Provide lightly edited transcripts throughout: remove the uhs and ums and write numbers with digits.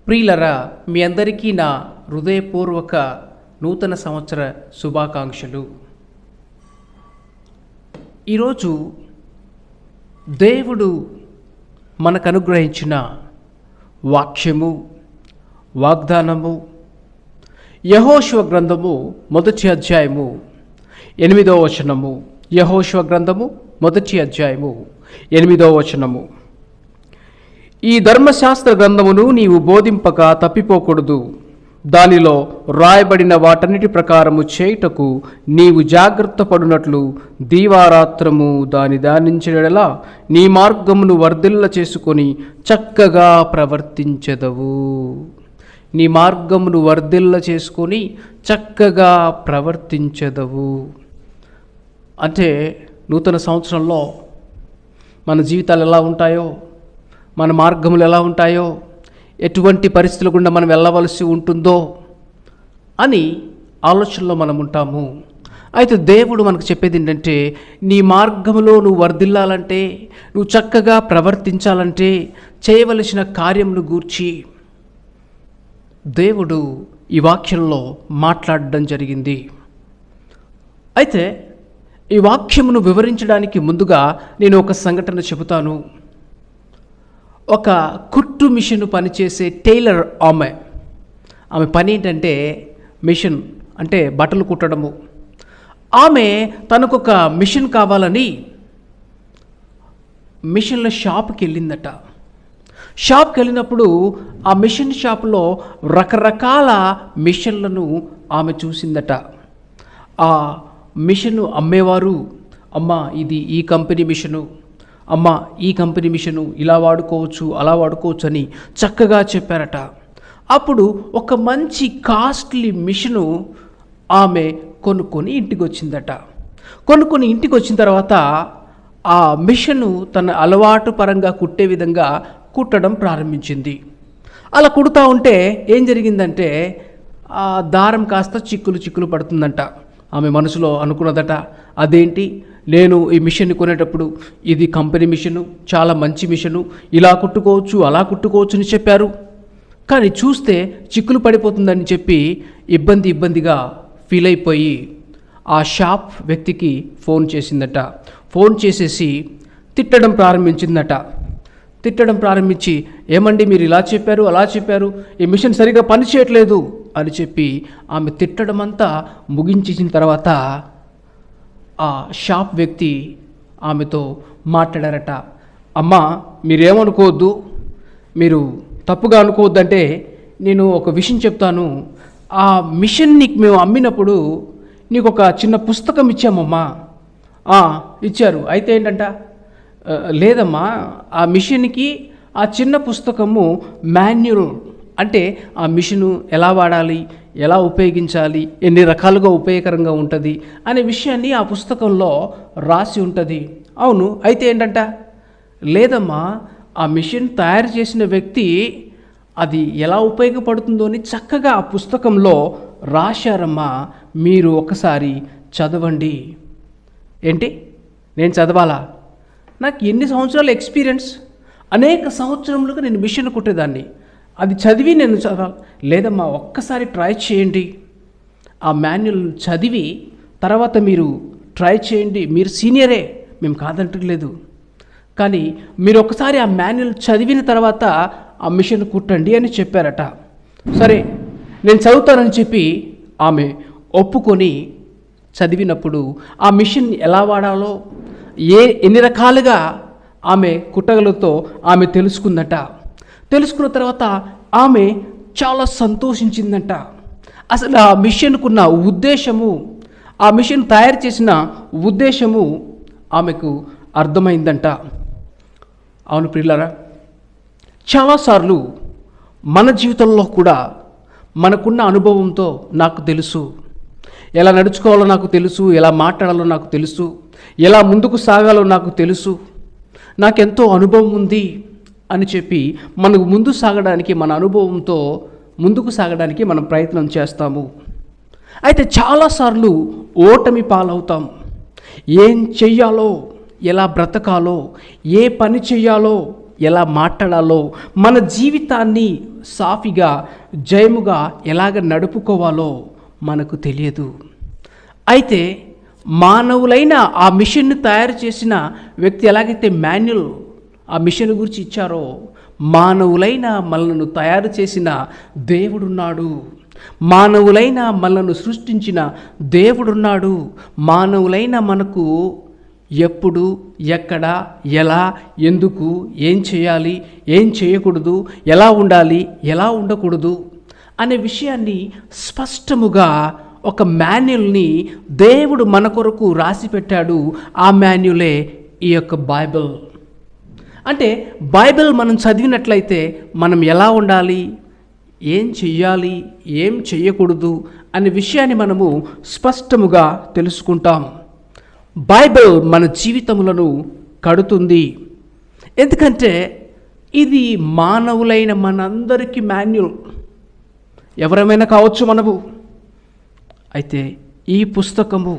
ప్రియులరా, మీ అందరికీ నా హృదయపూర్వక నూతన సంవత్సర శుభాకాంక్షలు. ఈరోజు దేవుడు మనకు అనుగ్రహించిన వాక్యము, వాగ్దానము యెహోషువ గ్రంథము 1వ అధ్యాయము 8వ వచనము. యెహోషువ గ్రంథము 1వ అధ్యాయము 8వ వచనము. ఈ ధర్మశాస్త్ర గ్రంథమును నీవు బోధింపక తప్పిపోకూడదు. దానిలో రాయబడిన వాటన్నిటి ప్రకారము చేయుటకు నీవు జాగ్రత్త పడునట్లు దీవారాత్రము దాని ధ్యానించెడలా నీ మార్గమును వర్ధిల్ల చేసుకొని చక్కగా ప్రవర్తించెదవు. నీ మార్గమును వర్ధిల్ల చేసుకొని చక్కగా ప్రవర్తించెదవు. అంటే నూతన సంవత్సరంలో మన జీవితాలు ఎలా ఉంటాయో, మన మార్గములు ఎలా ఉంటాయో, ఎటువంటి పరిస్థితుల గుండా మనం వెళ్ళవలసి ఉంటుందో అని ఆలోచనలో మనం ఉంటాము. అయితే దేవుడు మనకు చెప్పేది ఏంటంటే, నీ మార్గములో నువ్వు వర్ధిల్లాలంటే, నువ్వు చక్కగా ప్రవర్తించాలంటే చేయవలసిన కార్యమును గూర్చి దేవుడు ఈ వాక్యంలో మాట్లాడడం జరిగింది. అయితే ఈ వాక్యమును వివరించడానికి ముందుగా నేను ఒక సంఘటన చెబుతాను. ఒక కుట్టు మిషన్ పనిచేసే టైలర్ ఆమె పని ఏంటంటే మిషన్ అంటే బట్టలు కుట్టడము. ఆమె తనకు ఒక మిషన్ కావాలని మిషన్ల షాప్కి వెళ్ళిందట. షాప్కి వెళ్ళినప్పుడు ఆ మిషన్ షాప్లో రకరకాల మిషన్లను ఆమె చూసిందట. ఆ మిషను అమ్మేవారు, అమ్మా ఇది ఈ కంపెనీ మిషను, అమ్మ ఈ కంపెనీ మిషను ఇలా వాడుకోవచ్చు, అలా వాడుకోవచ్చు అని చక్కగా చెప్పారట. అప్పుడు ఒక మంచి కాస్ట్లీ మిషను ఆమె కొనుక్కొని ఇంటికి వచ్చిందట. కొనుక్కొని ఇంటికి వచ్చిన తర్వాత ఆ మిషను తన అలవాటు పరంగా కుట్టే విధంగా కుట్టడం ప్రారంభించింది. అలా కుడుతూ ఉంటే ఏం జరిగిందంటే, ఆ దారం కాస్త చిక్కులు పడుతుందంట. ఆమె మనసులో అనుకున్నదట, అదేంటి, నేను ఈ మిషన్ని కొనేటప్పుడు ఇది కంపెనీ మిషను, చాలా మంచి మిషను, ఇలా కుట్టుకోవచ్చు అలా కుట్టుకోవచ్చు అని చెప్పారు, కానీ చూస్తే చిక్కులు పడిపోతుందని చెప్పి ఇబ్బందిగా ఫీల్ అయిపోయి ఆ షాప్ వ్యక్తికి ఫోన్ చేసిందట. ఫోన్ చేసేసి తిట్టడం ప్రారంభించి, ఏమండి మీరు ఇలా చెప్పారు అలా చెప్పారు, ఈ మిషన్ సరిగా పనిచేయట్లేదు అని చెప్పి ఆమె తిట్టడం అంతా ముగించేసిన తర్వాత ఆ షాప్ వ్యక్తి ఆమెతో మాట్లాడారట. అమ్మా మీరేమనుకోవద్దు, మీరు తప్పుగా అనుకోవద్దంటే నేను ఒక విషయం చెప్తాను. ఆ మిషన్ని మేము అమ్మినప్పుడు నీకు ఒక చిన్న పుస్తకం ఇచ్చామమ్మా. ఇచ్చారు. అయితే ఏంటంట, లేదమ్మా ఆ మిషన్కి ఆ చిన్న పుస్తకము మాన్యువల్, అంటే ఆ మిషను ఎలా వాడాలి, ఎలా ఉపయోగించాలి, ఎన్ని రకాలుగా ఉపయోగకరంగా ఉంటుంది అనే విషయాన్ని ఆ పుస్తకంలో రాసి ఉంటుంది. అవును, అయితే ఏంటంట, లేదమ్మా ఆ మిషన్ తయారు చేసిన వ్యక్తి అది ఎలా ఉపయోగపడుతుందో అని చక్కగా ఆ పుస్తకంలో రాశారమ్మా, మీరు ఒకసారి చదవండి. ఏంటి, నేను చదవాలా? నాకు ఎన్ని సంవత్సరాల ఎక్స్పీరియన్స్, అనేక సంవత్సరములుగా నేను మిషన్ కుట్టేదాన్ని, అది చదివి నేను చదవాలి. లేదమ్మా ఒక్కసారి ట్రై చేయండి, ఆ మాన్యువల్ చదివి తర్వాత మీరు ట్రై చేయండి, మీరు సీనియరే, మేము కాదంటలేదు, కానీ మీరు ఒకసారి ఆ మాన్యువల్ చదివిన తర్వాత ఆ మిషన్ కుట్టండి అని చెప్పారట. సరే నేను చదువుతానని చెప్పి ఆమె ఒప్పుకొని చదివినప్పుడు ఆ మిషన్ ఎలా వాడాలో, ఎన్ని రకాలుగా ఆమె కుట్టగలతో ఆమె తెలుసుకుందట. తెలుసుకున్న తర్వాత ఆమె చాలా సంతోషించిందంట. అసలు ఆ మిషన్కున్న ఉద్దేశము, ఆ మిషన్ తయారు చేసిన ఉద్దేశము ఆమెకు అర్థమైందంట. అవును ప్రియులారా, చాలాసార్లు మన జీవితంలో కూడా మనకున్న అనుభవంతో నాకు తెలుసు, ఎలా నడుచుకోవాలో నాకు తెలుసు, ఎలా మాట్లాడాలో నాకు తెలుసు, ఎలా ముందుకు సాగాలో నాకు తెలుసు, నాకెంతో అనుభవం ఉంది అని చెప్పి మనకు ముందు సాగడానికి, మన అనుభవంతో ముందుకు సాగడానికి మనం ప్రయత్నం చేస్తాము. అయితే చాలాసార్లు ఓటమి పాలవుతాం. ఏం చెయ్యాలో, ఎలా బ్రతకాలో, ఏ పని చెయ్యాలో, ఎలా మాట్లాడాలో, మన జీవితాన్ని సాఫీగా జయముగా ఎలాగ నడుపుకోవాలో మనకు తెలియదు. అయితే మానవులైన ఆ మిషన్ను తయారు చేసిన వ్యక్తి ఎలాగైతే మాన్యువల్ ఆ మిషన్ గురించి ఇచ్చారో, మానవులైన మనలను తయారు చేసిన దేవుడున్నాడు. మానవులైన మనలను సృష్టించిన దేవుడున్నాడు. మానవులైన మనకు ఎప్పుడు, ఎక్కడ, ఎలా, ఎందుకు, ఏం చేయాలి, ఏం చేయకూడదు, ఎలా ఉండాలి, ఎలా ఉండకూడదు అనే విషయాన్ని స్పష్టముగా ఒక మాన్యువల్ని దేవుడు మన కొరకు రాసి పెట్టాడు. ఆ మాన్యువలే ఈ యొక్క బైబిల్. అంటే బైబిల్ మనం చదివినట్లయితే మనం ఎలా ఉండాలి, ఏం చెయ్యాలి, ఏం చెయ్యకూడదు అనే విషయాన్ని మనము స్పష్టముగా తెలుసుకుంటాం. బైబిల్ మన జీవితములను కడుతుంది. ఎందుకంటే ఇది మానవులైన మనందరికీ మాన్యువల్. ఎవరమైనా కావచ్చు మనము. అయితే ఈ పుస్తకము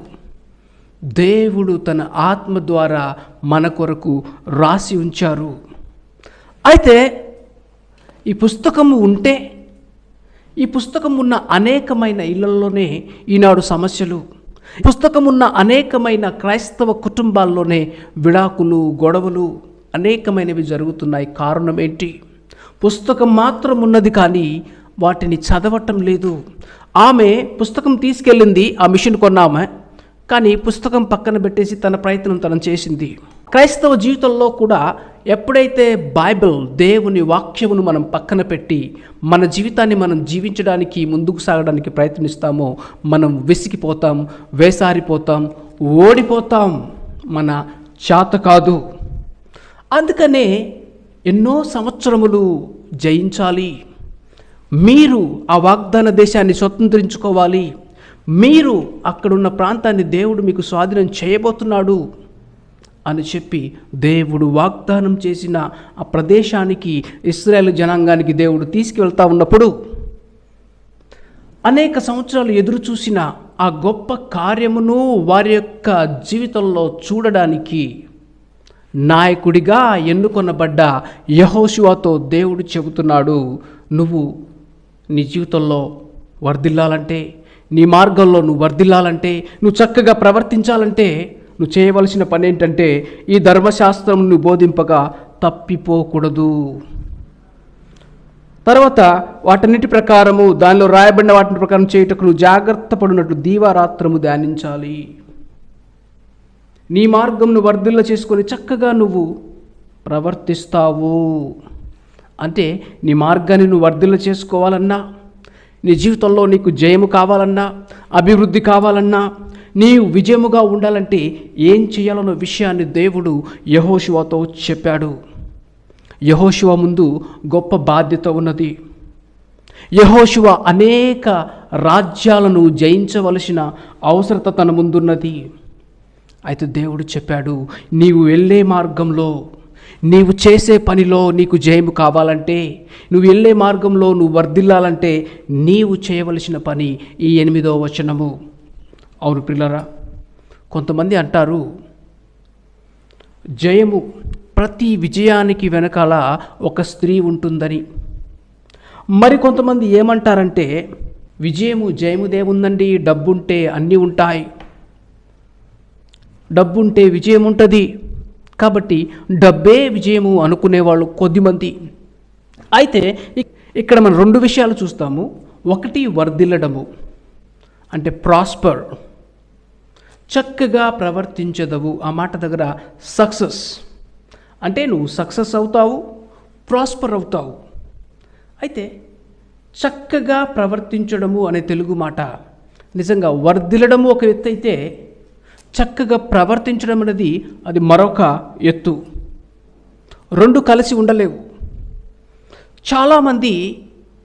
దేవుడు తన ఆత్మ ద్వారా మన కొరకు రాసి ఉంచారు. అయితే ఈ పుస్తకము ఉంటే, ఈ పుస్తకం ఉన్న అనేకమైన ఇళ్లలోనే ఈనాడు సమస్యలు, పుస్తకం ఉన్న అనేకమైన క్రైస్తవ కుటుంబాల్లోనే విడాకులు, గొడవలు అనేకమైనవి జరుగుతున్నాయి. కారణం ఏంటి? పుస్తకం మాత్రం ఉన్నది కానీ వాటిని చదవటం లేదు. ఆమె పుస్తకం తీసుకెళ్ళింది, ఆ మిషన్ కొన్నామె, కానీ పుస్తకం పక్కన పెట్టేసి తన ప్రయత్నం తను చేసింది. క్రైస్తవ జీవితంలో కూడా ఎప్పుడైతే బైబిల్ దేవుని వాక్యమును మనం పక్కన పెట్టి మన జీవితాన్ని మనం జీవించడానికి, ముందుకు సాగడానికి ప్రయత్నిస్తామో మనం విసిగిపోతాం, వేసారిపోతాం, ఓడిపోతాం, మన చేత కాదు. అందుకనే ఎన్నో సంవత్సరములు జయించాలి, మీరు ఆ వాగ్దాన దేశాన్ని స్వతంత్రించుకోవాలి, మీరు అక్కడున్న ప్రాంతాన్ని దేవుడు మీకు స్వాధీనం చేయబోతున్నాడు అని చెప్పి దేవుడు వాగ్దానం చేసిన ఆ ప్రదేశానికి, ఇశ్రాయేలు జనాంగానికి దేవుడు తీసుకువెళ్తా ఉన్నప్పుడు అనేక సంవత్సరాలు ఎదురు చూసిన ఆ గొప్ప కార్యమును వారి యొక్క జీవితంలో చూడడానికి నాయకుడిగా ఎన్నుకొనబడ్డ యెహోషువతో దేవుడు చెబుతున్నాడు, నువ్వు నీ జీవితంలో వర్ధిల్లాలంటే, నీ మార్గంలో నువ్వు వర్ధిల్లాలంటే, నువ్వు చక్కగా ప్రవర్తించాలంటే నువ్వు చేయవలసిన పని ఏంటంటే ఈ ధర్మశాస్త్రం నువ్వు బోధింపగా తప్పిపోకూడదు. తర్వాత వాటన్నిటి ప్రకారము, దానిలో రాయబడిన వాటి ప్రకారం చేయుటకు నువ్వు జాగ్రత్త పడినట్లు దీవారాత్రము ధ్యానించాలి. నీ మార్గం నువ్వు వర్ధిల్ల చేసుకొని చక్కగా నువ్వు ప్రవర్తిస్తావు. అంటే నీ మార్గాన్ని నువ్వు వర్ధిల్ల చేసుకోవాలన్నా, నీ జీవితంలో నీకు జయము కావాలన్నా, అభివృద్ధి కావాలన్నా, నీవు విజయముగా ఉండాలంటే ఏం చేయాలన్న విషయాన్ని దేవుడు యెహోషువతో చెప్పాడు. యెహోషువ ముందు గొప్ప బాధ్యత ఉన్నది. యెహోషువ అనేక రాజ్యాలను జయించవలసిన అవసరత తన ముందున్నది. అయితే దేవుడు చెప్పాడు, నీవు వెళ్ళే మార్గంలో, నీవు చేసే పనిలో నీకు జయము కావాలంటే, నువ్వు వెళ్ళే మార్గంలో నువ్వు వర్ధిల్లాలంటే నీవు చేయవలసిన పని ఈ 8వ వచనము. అవును ప్రియులారా, కొంతమంది అంటారు జయము, ప్రతి విజయానికి వెనకాల ఒక స్త్రీ ఉంటుందని. మరి కొంతమంది ఏమంటారంటే విజయము, జయముదేముందండి, డబ్బుంటే అన్నీ ఉంటాయి, డబ్బుంటే విజయం ఉంటుంది, కాబట్టి డబ్బే విజయము అనుకునేవాళ్ళు కొద్దిమంది. అయితే ఇక్కడ మనం 2 విషయాలు చూస్తాము. ఒకటి వర్ధిల్లడము, అంటే ప్రాస్పర్, చక్కగా ప్రవర్తించదవు. ఆ మాట దగ్గర సక్సెస్ అంటే నువ్వు సక్సెస్ అవుతావు, ప్రాస్పర్ అవుతావు. అయితే చక్కగా ప్రవర్తించడము అనే తెలుగు మాట నిజంగా వర్ధిల్లడము ఒక ఎత్తు అయితే, చక్కగా ప్రవర్తించడం అనేది అది మరొక ఎత్తు. 2 కలిసి ఉండలేవు. చాలామంది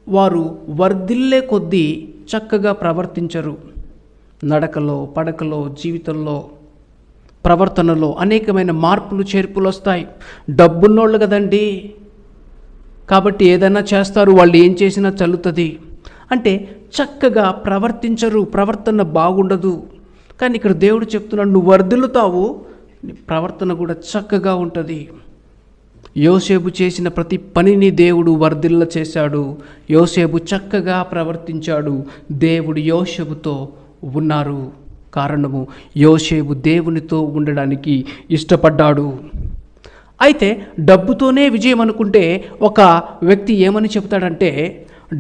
వారు వర్ధిల్లే కొద్దీ చక్కగా ప్రవర్తించరు. నడకలో, పడకలో, జీవితంలో, ప్రవర్తనలో అనేకమైన మార్పులు చేర్పులు వస్తాయి. డబ్బున్నోళ్ళు కదండి కాబట్టి ఏదైనా చేస్తారు, వాళ్ళు ఏం చేసినా చల్లుతుంది అంటే చక్కగా ప్రవర్తించరు, ప్రవర్తన బాగుండదు. కానీ ఇక్కడ దేవుడు చెప్తున్నాడు, నువ్వు వర్ధిల్లుతావు, నీ ప్రవర్తన కూడా చక్కగా ఉంటుంది. యోసేపు చేసిన ప్రతి పనిని దేవుడు వర్ధిల్ల చేశాడు. యోసేపు చక్కగా ప్రవర్తించాడు. దేవుడు యోసేపుతో ఉన్నారు. కారణము, యోసేపు దేవునితో ఉండడానికి ఇష్టపడ్డాడు. అయితే డబ్బుతోనే విజయం అనుకుంటే ఒక వ్యక్తి ఏమని చెప్తాడంటే,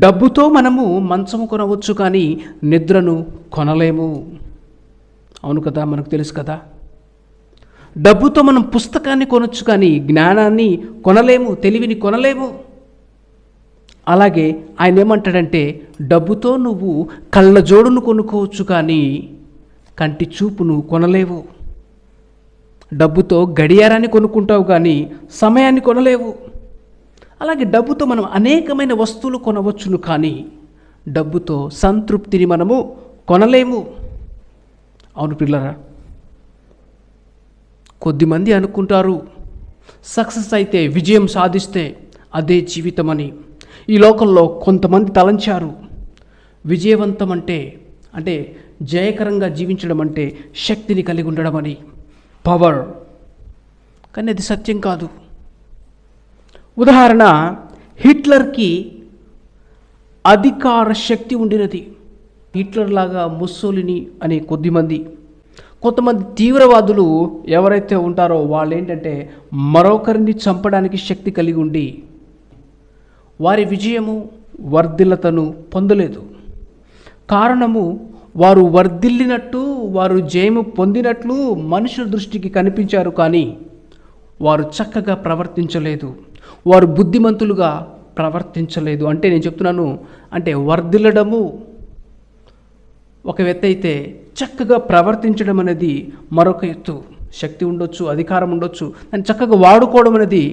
డబ్బుతో మనము మంచము కొనవచ్చు కానీ నిద్రను కొనలేము. అవును కదా, మనకు తెలుసు కదా. డబ్బుతో మనం పుస్తకాన్ని కొనవచ్చు కానీ జ్ఞానాన్ని కొనలేము, తెలివిని కొనలేము. అలాగే ఆయన ఏమంటాడంటే, డబ్బుతో నువ్వు కళ్ళజోడును కొనుక్కోవచ్చు కానీ కంటి చూపును కొనలేవు. డబ్బుతో గడియారాన్ని కొనుక్కుంటావు కానీ సమయాన్ని కొనలేవు. అలాగే డబ్బుతో మనం అనేకమైన వస్తువులు కొనవచ్చును కానీ డబ్బుతో సంతృప్తిని మనము కొనలేము. అవును పిల్లరా, కొద్దిమంది అనుకుంటారు సక్సెస్ అయితే, విజయం సాధిస్తే అదే జీవితం అని. ఈ లోకంలో కొంతమంది తలంచారు విజయవంతం అంటే జయకరంగా జీవించడం అంటే శక్తిని కలిగి ఉండడం అని, పవర్. కానీ అది సత్యం కాదు. ఉదాహరణ, హిట్లర్కి అధికార శక్తి ఉండినది. హిట్లర్ లాగా ముస్సోలిని అనే కొంతమంది తీవ్రవాదులు ఎవరైతే ఉంటారో వాళ్ళు ఏంటంటే మరొకరిని చంపడానికి శక్తి కలిగి ఉండి వారి విజయము వర్ధిల్లతను పొందలేదు. కారణము, వారు వర్ధిల్లినట్టు, వారు జయము పొందినట్లు మనుషుల దృష్టికి కనిపించారు కానీ వారు చక్కగా ప్రవర్తించలేదు, వారు బుద్ధిమంతులుగా ప్రవర్తించలేదు. అంటే నేను చెప్తున్నాను, అంటే వర్ధిల్లడము ఒక ఎత్తు అయితే చక్కగా ప్రవర్తించడం అనేది మరొక ఎత్తు. శక్తి ఉండొచ్చు, అధికారం ఉండొచ్చు, దాన్ని చక్కగా వాడుకోవడం అనేది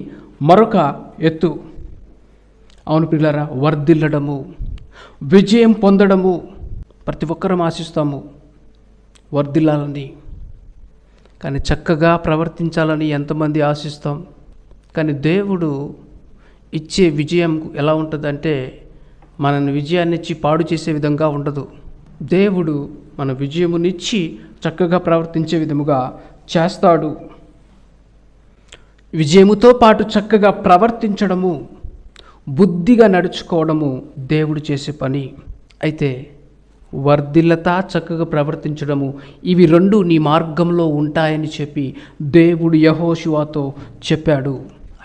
మరొక ఎత్తు. అవును పిల్లరా, వర్ధిల్లడము, విజయం పొందడము ప్రతి ఒక్కరం ఆశిస్తాము, వర్ధిల్లాలని. కానీ చక్కగా ప్రవర్తించాలని ఎంతమంది ఆశిస్తాం. కానీ దేవుడు ఇచ్చే విజయం ఎలా ఉంటుందంటే మనని విజయాన్ని ఇచ్చి పాడు చేసే విధంగా ఉండదు. దేవుడు మన విజయమునిచ్చి చక్కగా ప్రవర్తించే విధముగా చేస్తాడు. విజయముతో పాటు చక్కగా ప్రవర్తించడము, బుద్ధిగా నడుచుకోవడము దేవుడు చేసే పని. అయితే వర్ధిల్లత, చక్కగా ప్రవర్తించడము, ఇవి రెండు నీ మార్గంలో ఉంటాయని చెప్పి దేవుడు యెహోషువతో చెప్పాడు.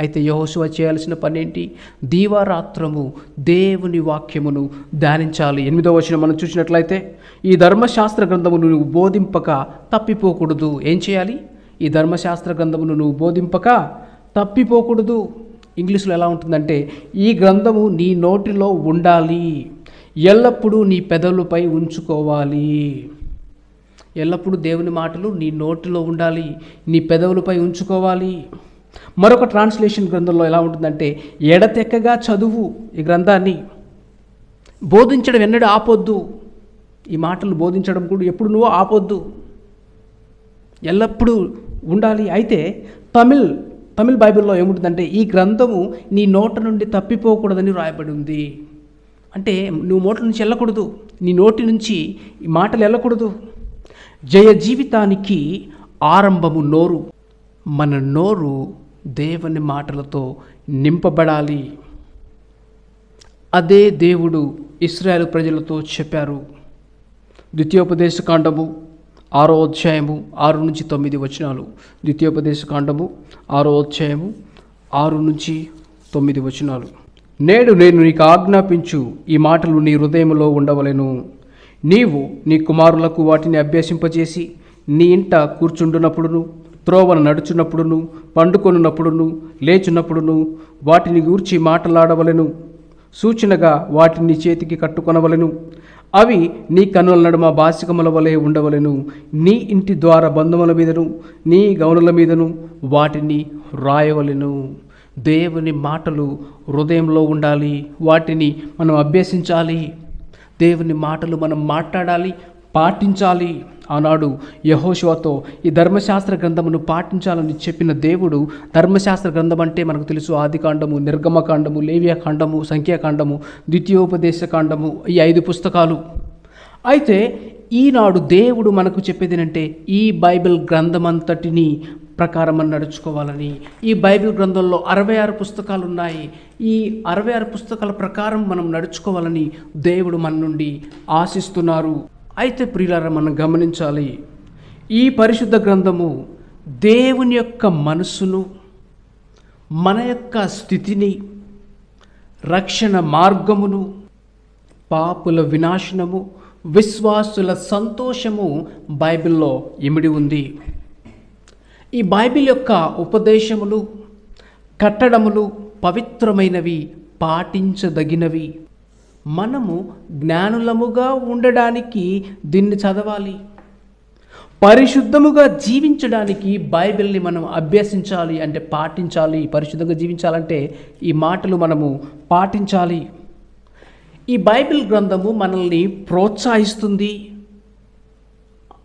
అయితే యెహోషువ చేయాల్సిన పని ఏంటి? దీవారాత్రము దేవుని వాక్యమును ధ్యానించాలి. 8వ వచనం మనం చూసినట్లయితే, ఈ ధర్మశాస్త్ర గ్రంథమును నువ్వు బోధింపక తప్పిపోకూడదు. ఏం చేయాలి? ఈ ధర్మశాస్త్ర గ్రంథమును నువ్వు బోధింపక తప్పిపోకూడదు. ఇంగ్లీష్లో ఎలా ఉంటుందంటే, ఈ గ్రంథము నీ నోటిలో ఉండాలి, ఎల్లప్పుడూ నీ పెదవులపై ఉంచుకోవాలి. ఎల్లప్పుడూ దేవుని మాటలు నీ నోటిలో ఉండాలి, నీ పెదవులపై ఉంచుకోవాలి. మరొక ట్రాన్స్లేషన్ గ్రంథంలో ఎలా ఉంటుందంటే, ఎడతెక్కగా చదువు ఈ గ్రంథాన్ని, బోధించడం ఎన్నడూ ఆపొద్దు. ఈ మాటలు బోధించడం కూడా ఎప్పుడు నువ్వు ఆపొద్దు, ఎల్లప్పుడూ ఉండాలి. అయితే తమిళ్ బైబిల్లో ఏముంటుందంటే, ఈ గ్రంథము నీ నోట నుండి తప్పిపోకూడదని రాయబడి ఉంది. అంటే నువ్వు నోటి నుంచి వెళ్ళకూడదు, నీ నోటి నుంచి ఈ మాటలు వెళ్ళకూడదు. జయ జీవితానికి ఆరంభము నోరు. మన నోరు దేవుని మాటలతో నింపబడాలి. అదే దేవుడు ఇశ్రాయేలు ప్రజలతో చెప్పారు. ద్వితీయోపదేశకాండము 6వ అధ్యాయము 6 నుంచి 9 వచనాలు. ద్వితీయోపదేశకాండము 6వ అధ్యాయము 6 నుంచి 9 వచనాలు. నేడు నేను నీకు ఆజ్ఞాపించు ఈ మాటలు నీ హృదయంలో ఉండవలెను. నీవు నీ కుమారులకు వాటిని అభ్యసింపజేసి నీ ఇంట కూర్చుండునప్పుడును, త్రోవను నడుచున్నప్పుడును, పండుకొనున్నప్పుడును, లేచున్నప్పుడును వాటిని గూర్చి మాట్లాడవలెను. సూచనగా వాటిని చేతికి కట్టుకొనవలెను. అవి నీ కన్నుల నడుమ బాసికముల వలె ఉండవలెను. నీ ఇంటి ద్వార బంధముల మీదను, నీ గౌనుల మీదను వాటిని రాయవలెను. దేవుని మాటలు హృదయంలో ఉండాలి, వాటిని మనం అభ్యసించాలి. దేవుని మాటలు మనం మాట్లాడాలి, పాటించాలి. ఆనాడు యెహోషువతో ఈ ధర్మశాస్త్ర గ్రంథమును పాటించాలని చెప్పిన దేవుడు, ధర్మశాస్త్ర గ్రంథం అంటే మనకు తెలుసు, ఆదికాండము, నిర్గమకాండము, లేవియాకాండము, సంఖ్యాకాండము, ద్వితీయోపదేశకాండము, ఈ 5 పుస్తకాలు. అయితే ఈనాడు దేవుడు మనకు చెప్పేది ఏంటంటే, ఈ బైబిల్ గ్రంథమంతటిని ప్రకారం మనం నడుచుకోవాలని. ఈ బైబిల్ గ్రంథంలో 66 పుస్తకాలు ఉన్నాయి. ఈ 66 పుస్తకాల ప్రకారం మనం నడుచుకోవాలని దేవుడు మన నుండి ఆశిస్తున్నారు. అయితే ప్రియులారా, మనం గమనించాలి, ఈ పరిశుద్ధ గ్రంథము దేవుని యొక్క మనస్సును, మన యొక్క స్థితిని, రక్షణ మార్గమును, పాపుల వినాశనము, విశ్వాసుల సంతోషము బైబిల్లో ఇమిడి ఉంది. ఈ బైబిల్ యొక్క ఉపదేశములు, కట్టడములు పవిత్రమైనవి, పాటించదగినవి. మనము జ్ఞానులముగా ఉండడానికి దీన్ని చదవాలి. పరిశుద్ధముగా జీవించడానికి బైబిల్ని మనం అభ్యసించాలి, అంటే పాటించాలి. పరిశుద్ధంగా జీవించాలంటే ఈ మాటలు మనము పాటించాలి. ఈ బైబిల్ గ్రంథము మనల్ని ప్రోత్సహిస్తుంది.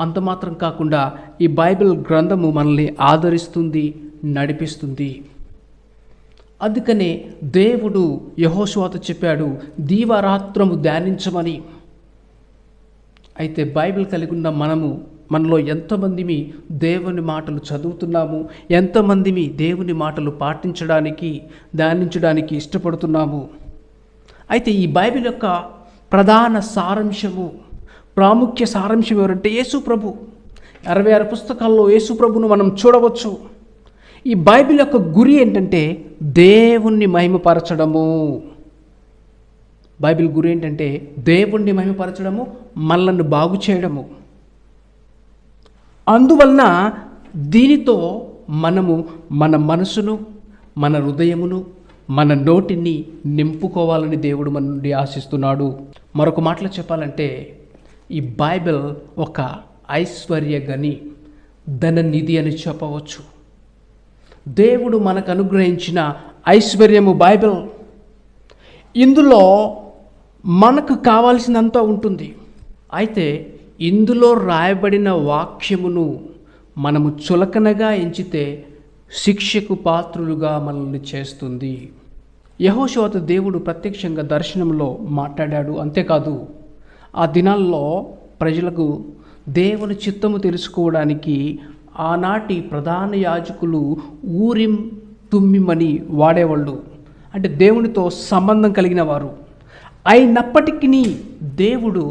అంత మాత్రం కాకుండా ఈ బైబిల్ గ్రంథము మనల్ని ఆదరిస్తుంది, నడిపిస్తుంది. అందుకనే దేవుడు యెహోషువతో చెప్పాడు, దీవారాత్రము ధ్యానించమని. అయితే బైబిల్ కలిగి ఉన్న మనలో ఎంతమందిమి దేవుని మాటలు చదువుతున్నాము? ఎంతమందిమి దేవుని మాటలు పాటించడానికి, ధ్యానించడానికి ఇష్టపడుతున్నాము? అయితే ఈ బైబిల్ యొక్క ప్రధాన సారాంశము, ప్రాముఖ్య సారాంశం ఎవరంటే యేసు ప్రభు. 66 పుస్తకాల్లో యేసు ప్రభును మనం చూడవచ్చు. ఈ బైబిల్ యొక్క గురి ఏంటంటే దేవుణ్ణి మహిమపరచడము. బైబిల్ గురి ఏంటంటే దేవుణ్ణి మహిమపరచడము, మనల్ని బాగు చేయడము. అందువలన దీనితో మనము మన మనసును, మన హృదయమును, మన నోటిని నింపుకోవాలని దేవుడు మన నుండి ఆశిస్తున్నాడు. మరొక మాటలో చెప్పాలంటే ఈ బైబిల్ ఒక ఐశ్వర్య గని, ధననిధి అని చెప్పవచ్చు. దేవుడు మనకు అనుగ్రహించిన ఐశ్వర్యము బైబిల్. ఇందులో మనకు కావాల్సినంత ఉంటుంది. అయితే ఇందులో రాయబడిన వాక్యమును మనము చులకనగా ఎంచితే శిక్షకు పాత్రులుగా మనల్ని చేస్తుంది. యెహోషువతో దేవుడు ప్రత్యక్షంగా దర్శనంలో మాట్లాడాడు. అంతేకాదు, ఆ దినాల్లో ప్రజలకు దేవుని చిత్తము తెలుసుకోవడానికి ఆనాటి ప్రధాన యాజకులు ఊరిం, తుమ్మిమని వాడేవాళ్ళు. అంటే దేవునితో సంబంధం కలిగిన వారు. అయినప్పటికీ దేవుడు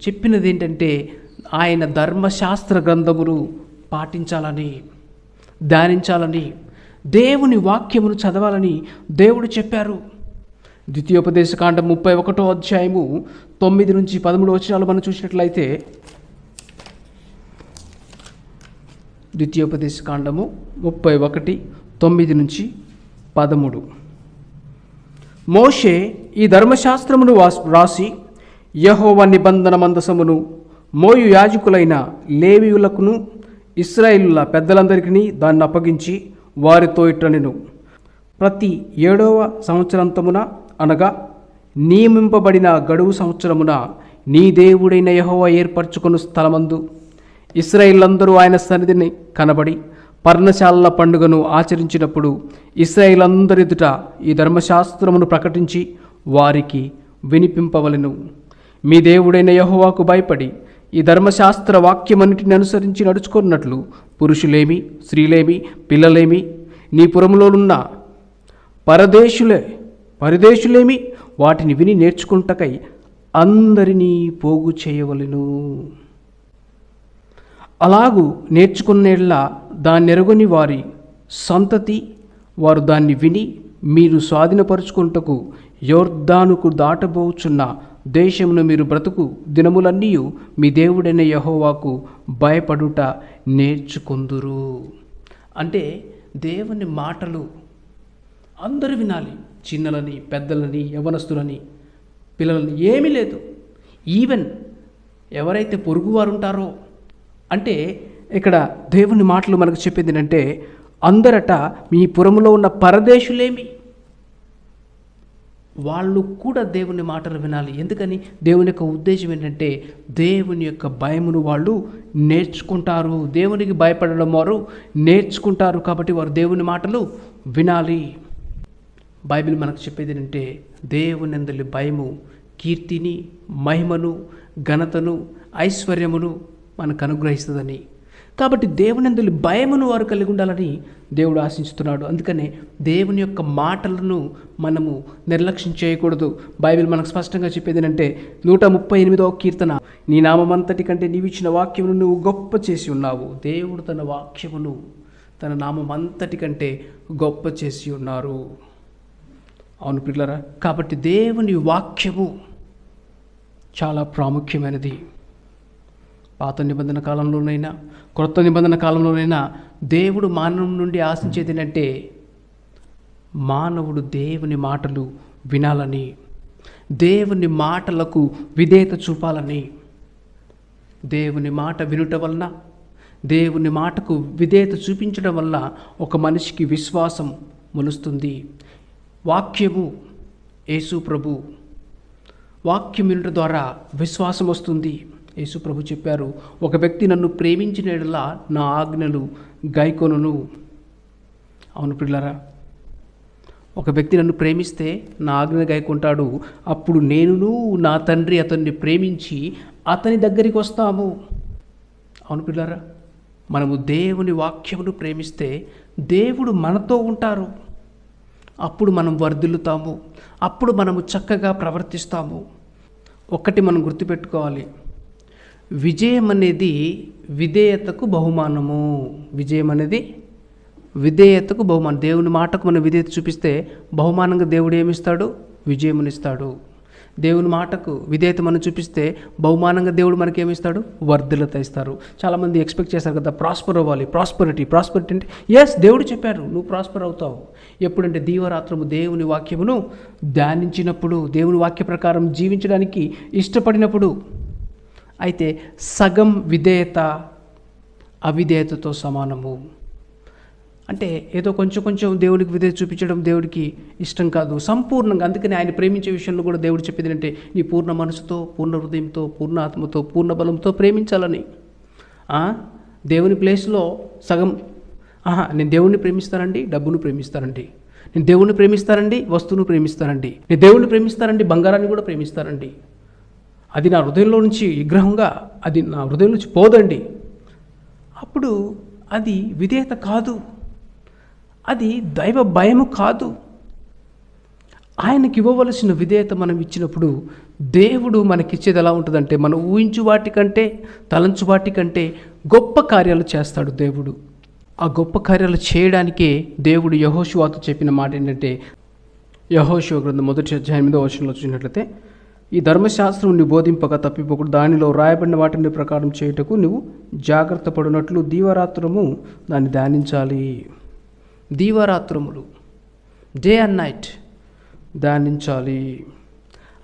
చెప్పినది ఏంటంటే ఆయన ధర్మశాస్త్ర గ్రంథమును పాటించాలని, ధ్యానించాలని, దేవుని వాక్యమును చదవాలని దేవుడు చెప్పారు. ద్వితీయోపదేశకాండం 31వ అధ్యాయము 9 నుంచి 13 వచనాలు మనం చూసినట్లయితే, ద్వితీయోపదేశకాండము 31, 9 నుంచి 13. మోషే ఈ ధర్మశాస్త్రమును రాసి యెహోవా నిబంధన మందసమును మోయు యాజకులైన లేవీయులకును ఇశ్రాయేలుల పెద్దలందరికీ దాన్ని అప్పగించి వారితో ఇట్లనెను, ప్రతి 7వ సంవత్సరాంతమున, అనగా నియమింపబడిన గడువు సంవత్సరమున, నీ దేవుడైన యెహోవా ఏర్పరచుకొను స్థలమందు ఇశ్రాయేలందరూ ఆయన సన్నిధిని కనబడి పర్ణశాలల పండుగను ఆచరించినప్పుడు ఇశ్రాయేలందరిదుట ఈ ధర్మశాస్త్రమును ప్రకటించి వారికి వినిపింపవలెను. మీ దేవుడైన యెహోవాకు భయపడి ఈ ధర్మశాస్త్ర వాక్యమన్నిటిని అనుసరించి నడుచుకున్నట్లు పురుషులేమి, స్త్రీలేమి, పిల్లలేమి, నీ పురములోనున్న పరదేశులేమి వాటిని విని నేర్చుకుంటకై అందరినీ పోగు చేయవలెను. అలాగూ నేర్చుకునేలా దాన్నెరుగని వారి సంతతి వారు దాన్ని విని మీరు స్వాధీనపరుచుకుంటకు యొర్దానుకు దాటబోచున్న దేశమును మీరు బ్రతుకు దినములన్నీ మీ దేవుడైన యెహోవాకు భయపడుట నేర్చుకొందురు. అంటే దేవుని మాటలు అందరూ వినాలి. చిన్నలని, పెద్దలని, యవనస్తులని, పిల్లలని ఏమీ లేదు. ఈవెన్ ఎవరైతే పొరుగువారు ఉంటారో, అంటే ఇక్కడ దేవుని మాటలు మనకు చెప్పేది ఏంటంటే అందరట మీ పురములో ఉన్న పరదేశులేమి, వాళ్ళు కూడా దేవుని మాటలు వినాలి. ఎందుకని? దేవుని యొక్క ఉద్దేశం ఏంటంటే దేవుని యొక్క భయమును వాళ్ళు నేర్చుకుంటారు. దేవునికి భయపడడం వారు నేర్చుకుంటారు. కాబట్టి వారు దేవుని మాటలు వినాలి. బైబిల్ మనకు చెప్పేది ఏంటంటే దేవుని యందలి భయము కీర్తిని, మహిమను, ఘనతను, ఐశ్వర్యమును మనకు అనుగ్రహిస్తుందని. కాబట్టి దేవునందు భయమును వారు కలిగి ఉండాలని దేవుడు ఆశిస్తున్నాడు. అందుకనే దేవుని యొక్క మాటలను మనము నిర్లక్ష్యం చేయకూడదు. బైబిల్ మనకు స్పష్టంగా చెప్పేది ఏంటంటే 138వ కీర్తన, నీ నామమంతటి కంటే నీవిచ్చిన వాక్యమును నువ్వు గొప్ప చేసి ఉన్నావు. దేవుడు తన వాక్యమును తన నామమంతటి కంటే గొప్ప చేసి ఉన్నారు. అవును పిల్లరా, కాబట్టి దేవుని వాక్యము చాలా ప్రాముఖ్యమైనది. పాత నిబంధన కాలంలోనైనా క్రొత్త నిబంధన కాలంలోనైనా దేవుడు మానవం నుండి ఆశించేది ఏంటంటే మానవుడు దేవుని మాటలు వినాలని, దేవుని మాటలకు విధేయత చూపాలని. దేవుని మాట వినుట వలన, దేవుని మాటకు విధేయత చూపించడం వల్ల ఒక మనిషికి విశ్వాసం మొలుస్తుంది. వాక్యము యేసు ప్రభు, వాక్యం వినుట ద్వారా విశ్వాసం వస్తుంది. యేసు ప్రభు చెప్పారు, ఒక వ్యక్తి నన్ను ప్రేమించిన యెడల నా ఆజ్ఞలు గైకొనును. అవును పిల్లరా, ఒక వ్యక్తి నన్ను ప్రేమిస్తే నా ఆజ్ఞ గైకొంటాడు. అప్పుడు నేనును నా తండ్రి అతన్ని ప్రేమించి అతని దగ్గరికి వస్తాము. అవును పిల్లరా, మనము దేవుని వాక్యమును ప్రేమిస్తే దేవుడు మనతో ఉంటారు. అప్పుడు మనం వర్ధిల్లుతాము, అప్పుడు మనము చక్కగా ప్రవర్తిస్తాము. ఒక్కటి మనం గుర్తుపెట్టుకోవాలి, విజయం అనేది విధేయతకు బహుమానము. విజయం అనేది విధేయతకు బహుమానం. దేవుని మాటకు మనం విధేయత చూపిస్తే బహుమానంగా దేవుడు ఏమిస్తాడు? విజయమునిస్తాడు. దేవుని మాటకు విధేయత మనం చూపిస్తే బహుమానంగా దేవుడు మనకి ఏమిస్తాడు? వర్ధిల్లత ఇస్తారు. చాలామంది ఎక్స్పెక్ట్ చేస్తారు కదా, ప్రాస్పర్ అవ్వాలి, ప్రాస్పరిటీ అంటే ఎస్, దేవుడు చెప్పారు నువ్వు ప్రాస్పర్ అవుతావు. ఎప్పుడంటే దీవరాత్రము దేవుని వాక్యమును ధ్యానించినప్పుడు, దేవుని వాక్య ప్రకారం జీవించడానికి ఇష్టపడినప్పుడు. అయితే సగం విధేయత అవిధేయతతో సమానము. అంటే ఏదో కొంచెం దేవుడికి విధేయత చూపించడం దేవుడికి ఇష్టం కాదు, సంపూర్ణంగా. అందుకని ఆయన ప్రేమించే విషయంలో కూడా దేవుడు చెప్పేది అంటే నీ పూర్ణ మనసుతో, పూర్ణ హృదయంతో, పూర్ణ ఆత్మతో, పూర్ణ బలంతో ప్రేమించాలని. దేవుని ప్లేస్లో సగం నేను దేవుణ్ణి ప్రేమిస్తానండి, డబ్బును ప్రేమిస్తానండి, నేను దేవుణ్ణి ప్రేమిస్తానండి, వస్తువును ప్రేమిస్తానండి, నేను దేవుణ్ణి ప్రేమిస్తానండి, బంగారాన్ని కూడా ప్రేమిస్తానండి, అది నా హృదయంలో నుంచి విగ్రహంగా అది నా హృదయం నుంచి పోదండి. అప్పుడు అది విధేయత కాదు, అది దైవ భయము కాదు. ఆయనకి ఇవ్వవలసిన విధేయత మనం ఇచ్చినప్పుడు దేవుడు మనకిచ్చేది ఎలా ఉంటుందంటే, మనం ఊహించు వాటికంటే, తలంచు వాటికంటే గొప్ప కార్యాలు చేస్తాడు దేవుడు. ఆ గొప్ప కార్యాలు చేయడానికే దేవుడు యెహోషువతో చెప్పిన మాట ఏంటంటే, యెహోషువ గ్రంథం 1:8 చూసినట్లయితే, ఈ ధర్మశాస్త్రం నువ్వు బోధింపక తప్పిపోకుండా దానిలో రాయబడిన వాటిని ప్రకారం చేయుటకు నువ్వు జాగ్రత్త పడినట్లు దీవరాత్రము దాన్ని ధ్యానించాలి. దీవరాత్రములు, డే అండ్ నైట్ ధ్యానించాలి.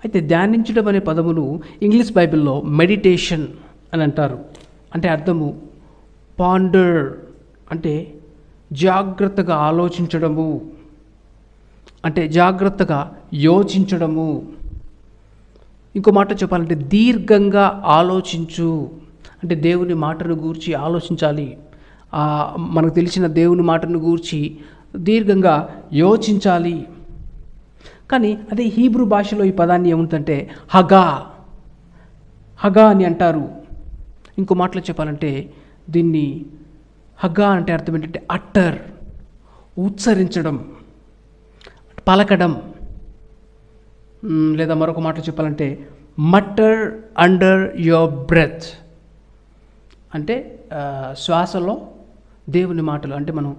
అయితే ధ్యానించడం అనే పదమును ఇంగ్లీష్ బైబిల్లో మెడిటేషన్ అని అంటారు. అంటే అర్థము పాండర్, అంటే జాగ్రత్తగా ఆలోచించడము, అంటే జాగ్రత్తగా యోచించడము. ఇంకో మాట చెప్పాలంటే దీర్ఘంగా ఆలోచించు, అంటే దేవుని మాటను గూర్చి ఆలోచించాలి. మనకు తెలిసిన దేవుని మాటను గూర్చి దీర్ఘంగా యోచించాలి. కానీ అదే హీబ్రూ భాషలో ఈ పదాన్ని ఏముంటుందంటే హగా అని అంటారు. ఇంకో మాటలో చెప్పాలంటే దీన్ని హగా అంటే అర్థం ఏంటంటే అట్టర్, ఉచ్చరించడం, పలకడం. లేదా మరొక మాటలో చెప్పాలంటే మటర్ అండర్ యువర్ బ్రెత్, అంటే శ్వాసలో దేవుని మాటలు, అంటే మనం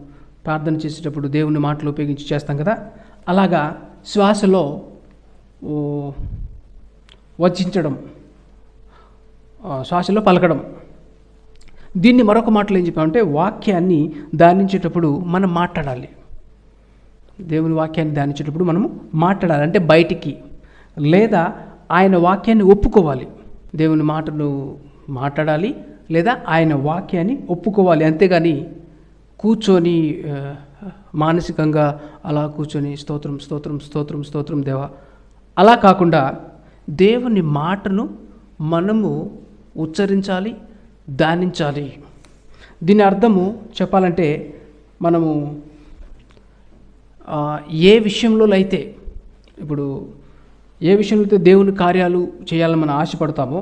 ప్రార్థన చేసేటప్పుడు దేవుని మాటలు ఉపయోగించి చేస్తాం కదా, అలాగా శ్వాసలో వచించడం, శ్వాసలో పలకడం. దీన్ని మరొక మాటలో ఏం చెప్పామంటే వాక్యాన్ని ధ్యానించేటప్పుడు మనం మాట్లాడాలి. దేవుని వాక్యాన్ని ధ్యానించేటప్పుడు మనము మాట్లాడాలి, అంటే బయటికి, లేదా ఆయన వాక్యాన్ని ఒప్పుకోవాలి. దేవుని మాటలు మాట్లాడాలి లేదా ఆయన వాక్యాన్ని ఒప్పుకోవాలి. అంతేగాని కూర్చొని మానసికంగా అలా కూర్చొని స్తోత్రం స్తోత్రం స్తోత్రం స్తోత్రం దేవా అలా కాకుండా దేవుని మాటను మనము ఉచ్చరించాలి, ధ్యానించాలి. దీని అర్థము చెప్పాలంటే మనము ఏ విషయంలో అయితే, ఇప్పుడు ఏ విషయంలో అయితే దేవుని కార్యాలు చేయాలని మనం ఆశపడతామో,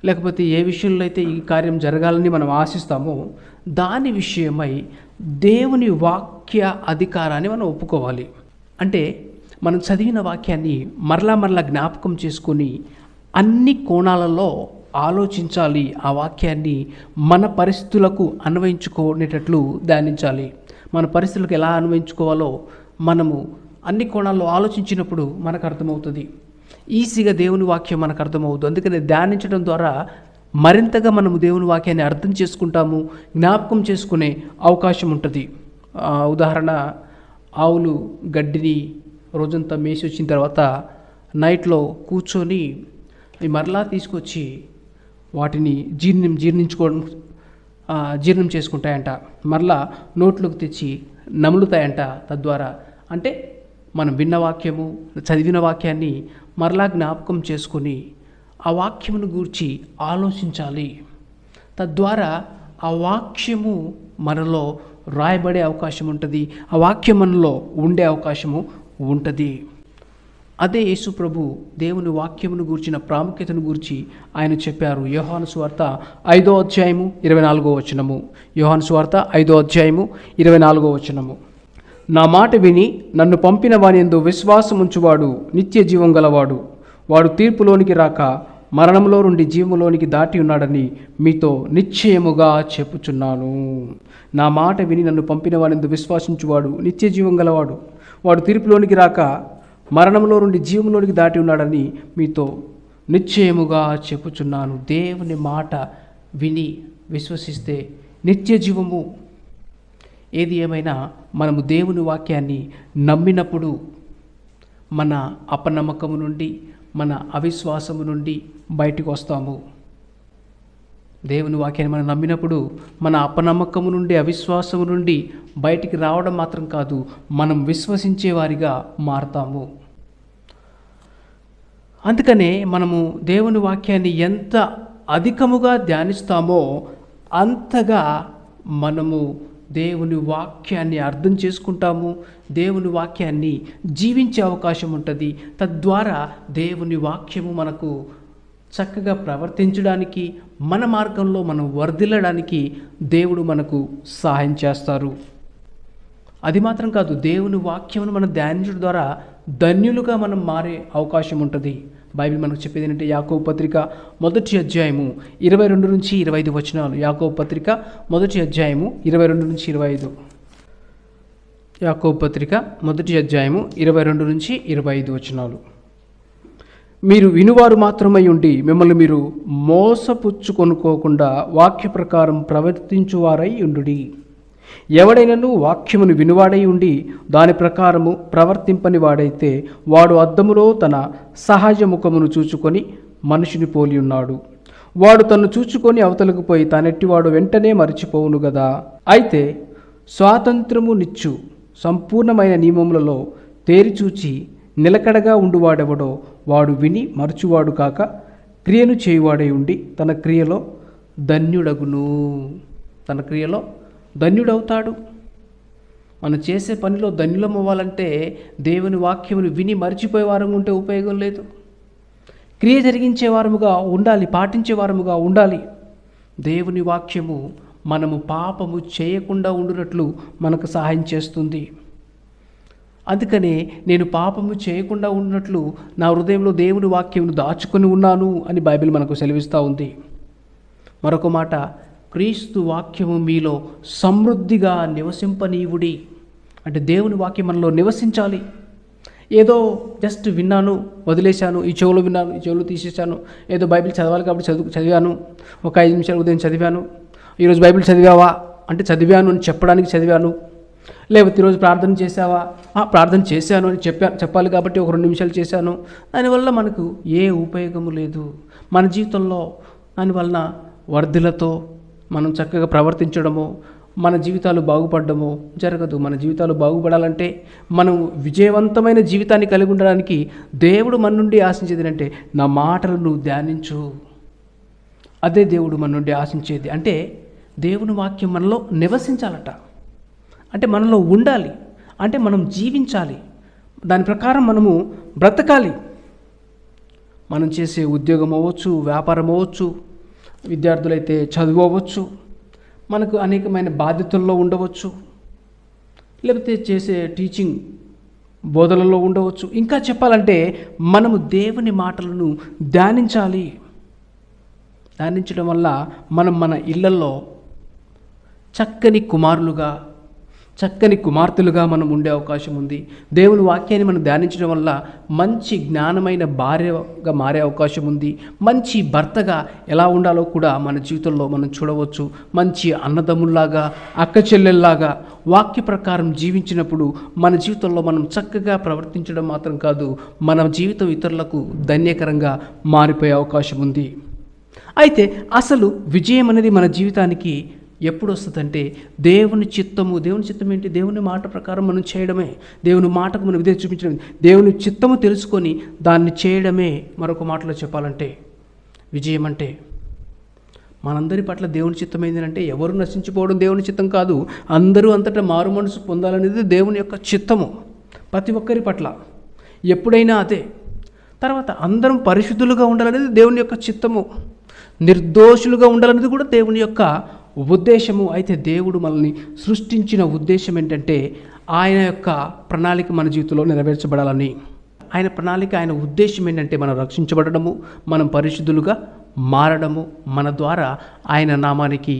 లేకపోతే ఏ విషయంలో అయితే ఈ కార్యం జరగాలని మనం ఆశిస్తామో దాని విషయమై దేవుని వాక్య అధికారాన్ని మనం ఒప్పుకోవాలి. అంటే మనం చదివిన వాక్యాన్ని మరలా జ్ఞాపకం చేసుకొని అన్ని కోణాలలో ఆలోచించాలి. ఆ వాక్యాన్ని మన పరిస్థితులకు అన్వయించుకునేటట్లు ధ్యానించాలి. మన పరిస్థితులకు ఎలా అన్వయించుకోవాలో మనము అన్ని కోణాల్లో ఆలోచించినప్పుడు మనకు అర్థమవుతుంది. ఈజీగా దేవుని వాక్యం మనకు అర్థమవుతుంది. అందుకని ధ్యానించడం ద్వారా మరింతగా మనము దేవుని వాక్యాన్ని అర్థం చేసుకుంటాము, జ్ఞాపకం చేసుకునే అవకాశం ఉంటుంది. ఉదాహరణ, ఆవులు గడ్డిని రోజంతా మేసి వచ్చిన తర్వాత నైట్లో కూర్చొని మరలా తీసుకొచ్చి వాటిని జీర్ణం చేసుకుంటాయంట. మరలా నోట్లోకి తెచ్చి నములుతాయంట. తద్వారా అంటే మనం విన్న వాక్యము, చదివిన వాక్యాన్ని మరలా జ్ఞాపకం చేసుకొని ఆ వాక్యమును గూర్చి ఆలోచించాలి. తద్వారా ఆ వాక్యము మనలో రాయబడే అవకాశం ఉంటుంది, ఆ వాక్యం మనలో ఉండే అవకాశము ఉంటుంది. అదే యేసు ప్రభు దేవుని వాక్యమును గూర్చిన ప్రాముఖ్యతను గూర్చి ఆయన చెప్పారు. యోహాను సువార్త 5వ అధ్యాయము 24వ వచనము. యోహాను సువార్త 5వ అధ్యాయము 24వ వచనము. నా మాట విని నన్ను పంపిన వాని యందు విశ్వాసముంచువాడు నిత్య జీవం గలవాడు. వాడు తీర్పులోనికి రాక మరణంలో నుండి జీవములోనికి దాటి ఉన్నాడని మీతో నిశ్చయముగా చెప్పుచున్నాను. నా మాట విని నన్ను పంపిన వాని యందు విశ్వాసించువాడు నిత్య జీవం గలవాడు. వాడు తీర్పులోనికి రాక మరణంలో నుండి జీవంలోనికి దాటి ఉన్నాడని మీతో నిశ్చయముగా చెప్పుచున్నాను. దేవుని మాట విని విశ్వసిస్తే నిత్య జీవము. ఏది ఏమైనా మనము దేవుని వాక్యాన్ని నమ్మినప్పుడు మన అపనమ్మకము నుండి, మన అవిశ్వాసము నుండి బయటకు వస్తాము. దేవుని వాక్యాన్ని మనం నమ్మినప్పుడు మన అపనమ్మకము నుండి, అవిశ్వాసము నుండి బయటికి రావడం మాత్రం కాదు, మనం విశ్వసించే వారిగా మారతాము. అందుకనే మనము దేవుని వాక్యాన్ని ఎంత అధికముగా ధ్యానిస్తామో అంతగా మనము దేవుని వాక్యాన్ని అర్థం చేసుకుంటాము, దేవుని వాక్యాన్ని జీవించే అవకాశం ఉంటుంది. తద్వారా దేవుని వాక్యము మనకు చక్కగా ప్రవర్తించడానికి, మన మార్గంలో మనం వర్ధిల్లడానికి దేవుడు మనకు సహాయం చేస్తారు. అది మాత్రం కాదు, దేవుని వాక్యమును మనం ధ్యానించడం ద్వారా ధన్యులుగా మనం మారే అవకాశం ఉంటుంది. బైబిల్ మనకు చెప్పేది ఏంటంటే యాకోబు పత్రిక 1వ అధ్యాయము 22 నుంచి 25 వచనాలు. యాకోబు పత్రిక 1వ అధ్యాయము 22 నుంచి 25. యాకోబు పత్రిక 1వ అధ్యాయము 22 నుంచి 25 వచనాలు. మీరు వినువారు మాత్రమై ఉండి మిమ్మల్ని మీరు మోసపుచ్చుకొనుకోకుండా వాక్య ప్రకారం ప్రవర్తించువారై ఉండుడి. ఎవడైనను వాక్యమును వినువాడై ఉండి దాని ప్రకారము ప్రవర్తింపని వాడైతే వాడు అద్దములో తన సహజ ముఖమును చూచుకొని మనిషిని పోలి ఉన్నాడు. వాడు తన్ను చూచుకొని అవతలకు పోయి తానెట్టివాడు వెంటనే మరిచిపోవును గదా. అయితే స్వాతంత్రము నిచ్చు సంపూర్ణమైన నియమములలో తేరిచూచి నిలకడగా ఉండువాడెవడో వాడు విని మరచువాడు కాక క్రియను చేయువాడై ఉండి తన క్రియలో ధన్యుడవుతాడు. మనం చేసే పనిలో ధన్యులం అవ్వాలంటే దేవుని వాక్యమును విని మర్చిపోయే వారం ఉంటే ఉపయోగం లేదు. క్రియ జరిగించే వారముగా ఉండాలి, పాటించే వారముగా ఉండాలి. దేవుని వాక్యము మనము పాపము చేయకుండా ఉండునట్లు మనకు సహాయం చేస్తుంది. అందుకనే నేను పాపము చేయకుండా ఉన్నట్లు నా హృదయంలో దేవుని వాక్యమును దాచుకొని ఉన్నాను అని బైబిల్ మనకు సెలవిస్తూ ఉంది. మరొక మాట, క్రీస్తు వాక్యము మీలో సమృద్ధిగా నివసింపనీవుడి. అంటే దేవుని వాక్యం మనలో నివసించాలి. ఏదో జస్ట్ విన్నాను, వదిలేశాను, ఈ చెవులో విన్నాను, ఈ చెవులో తీసేశాను, ఏదో బైబిల్ చదవాలి కాబట్టి చదివాను, ఒక 5 నిమిషాలు ఉదయం చదివాను, ఈరోజు బైబిల్ చదివావా అంటే చదివాను అని చెప్పడానికి చదివాను, లేకపోతే ఈరోజు ప్రార్థన చేసావా, ప్రార్థన చేశాను అని చెప్పాలి కాబట్టి ఒక 2 నిమిషాలు చేశాను. దానివల్ల మనకు ఏ ఉపయోగము లేదు. మన జీవితంలో దానివలన వర్ధిలతో మనం చక్కగా ప్రవర్తించడమో, మన జీవితాలు బాగుపడడమో జరగదు. మన జీవితాలు బాగుపడాలంటే, మనం విజయవంతమైన జీవితాన్ని కలిగి ఉండడానికి దేవుడు మన నుండి ఆశించేది అంటే నా మాటలు నువ్వు ధ్యానించు. అదే దేవుడు మన నుండి ఆశించేది. అంటే దేవుని వాక్యం మనలో నివసించాలట, అంటే మనలో ఉండాలి, అంటే మనం జీవించాలి, దాని ప్రకారం మనము బ్రతకాలి. మనం చేసే ఉద్యోగం అవ్వచ్చు, వ్యాపారం అవ్వచ్చు, విద్యార్థులైతే చదువు అవ్వచ్చు, మనకు అనేకమైన బాధ్యతల్లో ఉండవచ్చు, లేకపోతే చేసే టీచింగ్ బోధనలో ఉండవచ్చు. ఇంకా చెప్పాలంటే మనము దేవుని మాటలను ధ్యానించాలి. ధ్యానించడం వల్ల మనం మన ఇళ్లలో చక్కని కుమారులుగా, చక్కని కుమార్తెలుగా మనం ఉండే అవకాశం ఉంది. దేవుని వాక్యాన్ని మనం ధ్యానించడం వల్ల మంచి జ్ఞానమైన భార్యగా మారే అవకాశం ఉంది. మంచి భర్తగా ఎలా ఉండాలో కూడా మన జీవితంలో మనం చూడవచ్చు. మంచి అన్నదమ్ముల్లాగా, అక్క చెల్లెల్లాగా వాక్య ప్రకారం జీవించినప్పుడు మన జీవితంలో మనం చక్కగా ప్రవర్తించడం మాత్రం కాదు, మన జీవితం ఇతరులకు ధన్యకరంగా మారిపోయే అవకాశం ఉంది. అయితే అసలు విజయం అనేది మన జీవితానికి ఎప్పుడు వస్తుందంటే దేవుని చిత్తము. దేవుని చిత్తం ఏంటి? దేవుని మాట ప్రకారం మనం చేయడమే. దేవుని మాటకు మనం విధేయత చూపించడం, దేవుని చిత్తము తెలుసుకొని దాన్ని చేయడమే. మరొక మాటలో చెప్పాలంటే విజయం అంటే మనందరి పట్ల దేవుని చిత్తం ఏంటంటే ఎవరు నశించిపోవడం దేవుని చిత్తం కాదు, అందరూ అంతటా మారు మనసు పొందాలనేది దేవుని యొక్క చిత్తము ప్రతి ఒక్కరి పట్ల ఎప్పుడైనా అదే. తర్వాత అందరం పరిశుద్ధులుగా ఉండాలనేది దేవుని యొక్క చిత్తము, నిర్దోషులుగా ఉండాలనేది కూడా దేవుని యొక్క ఉద్దేశము. అయితే దేవుడు మనల్ని సృష్టించిన ఉద్దేశం ఏంటంటే ఆయన యొక్క ప్రణాళిక మన జీవితంలో నెరవేర్చబడాలని. ఆయన ప్రణాళిక, ఆయన ఉద్దేశం ఏంటంటే మనం రక్షించబడము, మనం పరిశుద్ధులుగా మారడము, మన ద్వారా ఆయన నామానికి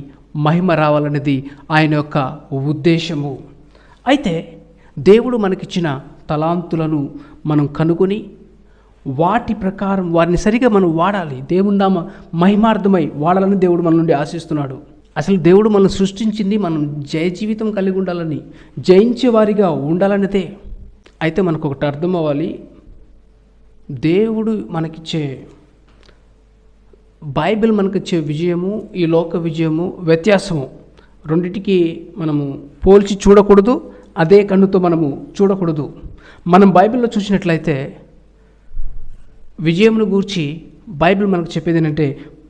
మహిమ రావాలనేది ఆయన యొక్క ఉద్దేశము. అయితే దేవుడు మనకిచ్చిన తలాంతులను మనం కనుగొని వాటి ప్రకారం వారిని సరిగా మనం వాడాలి. దేవుని నామ మహిమార్థమై వాడాలని దేవుడు మన నుండి ఆశిస్తున్నాడు. అసలు దేవుడు మనం సృష్టించింది మనం జయ జీవితం కలిగి ఉండాలని, జయించే వారిగా ఉండాలనిదే. అయితే మనకు ఒకటి అర్థం అవ్వాలి, దేవుడు మనకిచ్చే, బైబిల్ మనకిచ్చే విజయము, ఈ లోక విజయము వ్యత్యాసము. రెండిటికి మనము పోల్చి చూడకూడదు, అదే కన్నుతో మనము చూడకూడదు. మనం బైబిల్లో చూసినట్లయితే విజయమును గూర్చి బైబిల్ మనకు చెప్పేది ఏంటంటే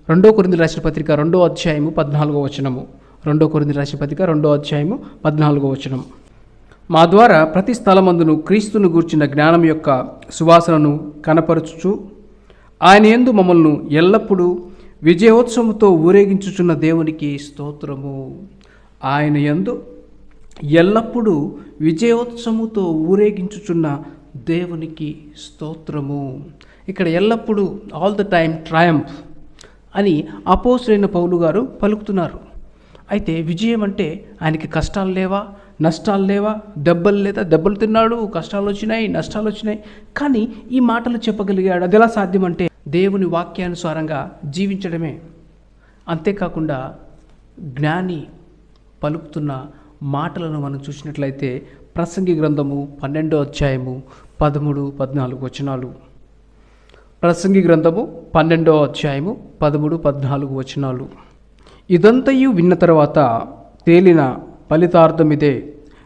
2 కొరింథీయులకు రాసిన పత్రిక 2వ అధ్యాయము 14వ వచనము. 2 కొరింథీయులకు రాసిన పత్రిక 2వ అధ్యాయము 14వ వచనం. మా ద్వారా ప్రతి స్థలమందును క్రీస్తును గూర్చిన జ్ఞానం యొక్క సువాసనను కనపరచుచు ఆయన యందు మమ్మల్ని ఎల్లప్పుడూ విజయోత్సవంతో ఊరేగించుచున్న దేవునికి స్తోత్రము. ఆయన యందు ఎల్లప్పుడూ విజయోత్సవముతో ఊరేగించుచున్న దేవునికి స్తోత్రము. ఇక్కడ ఎల్లప్పుడూ, ఆల్ ద టైమ్ ట్రయంఫ్ అని అపోస్తలుడైన పౌలు గారు పలుకుతున్నారు. అయితే విజయం అంటే ఆయనకి కష్టాలు లేవా, నష్టాలు లేవా, దెబ్బలు లేదా? దెబ్బలు తిన్నాడు, కష్టాలు వచ్చినాయి, నష్టాలు వచ్చినాయి, కానీ ఈ మాటలు చెప్పగలిగాడు. అది ఎలా సాధ్యమంటే దేవుని వాక్యానుసారంగా జీవించడమే. అంతేకాకుండా జ్ఞాని పలుకుతున్న మాటలను మనం చూసినట్లయితే ప్రసంగి గ్రంథము 12వ అధ్యాయము 13, 14 వచనాలు. ప్రసంగి గ్రంథము 12వ అధ్యాయము 13, 14 వచనాలు. ఇదంతయు విన్న తర్వాత తేలిన ఫలితార్థమిదే,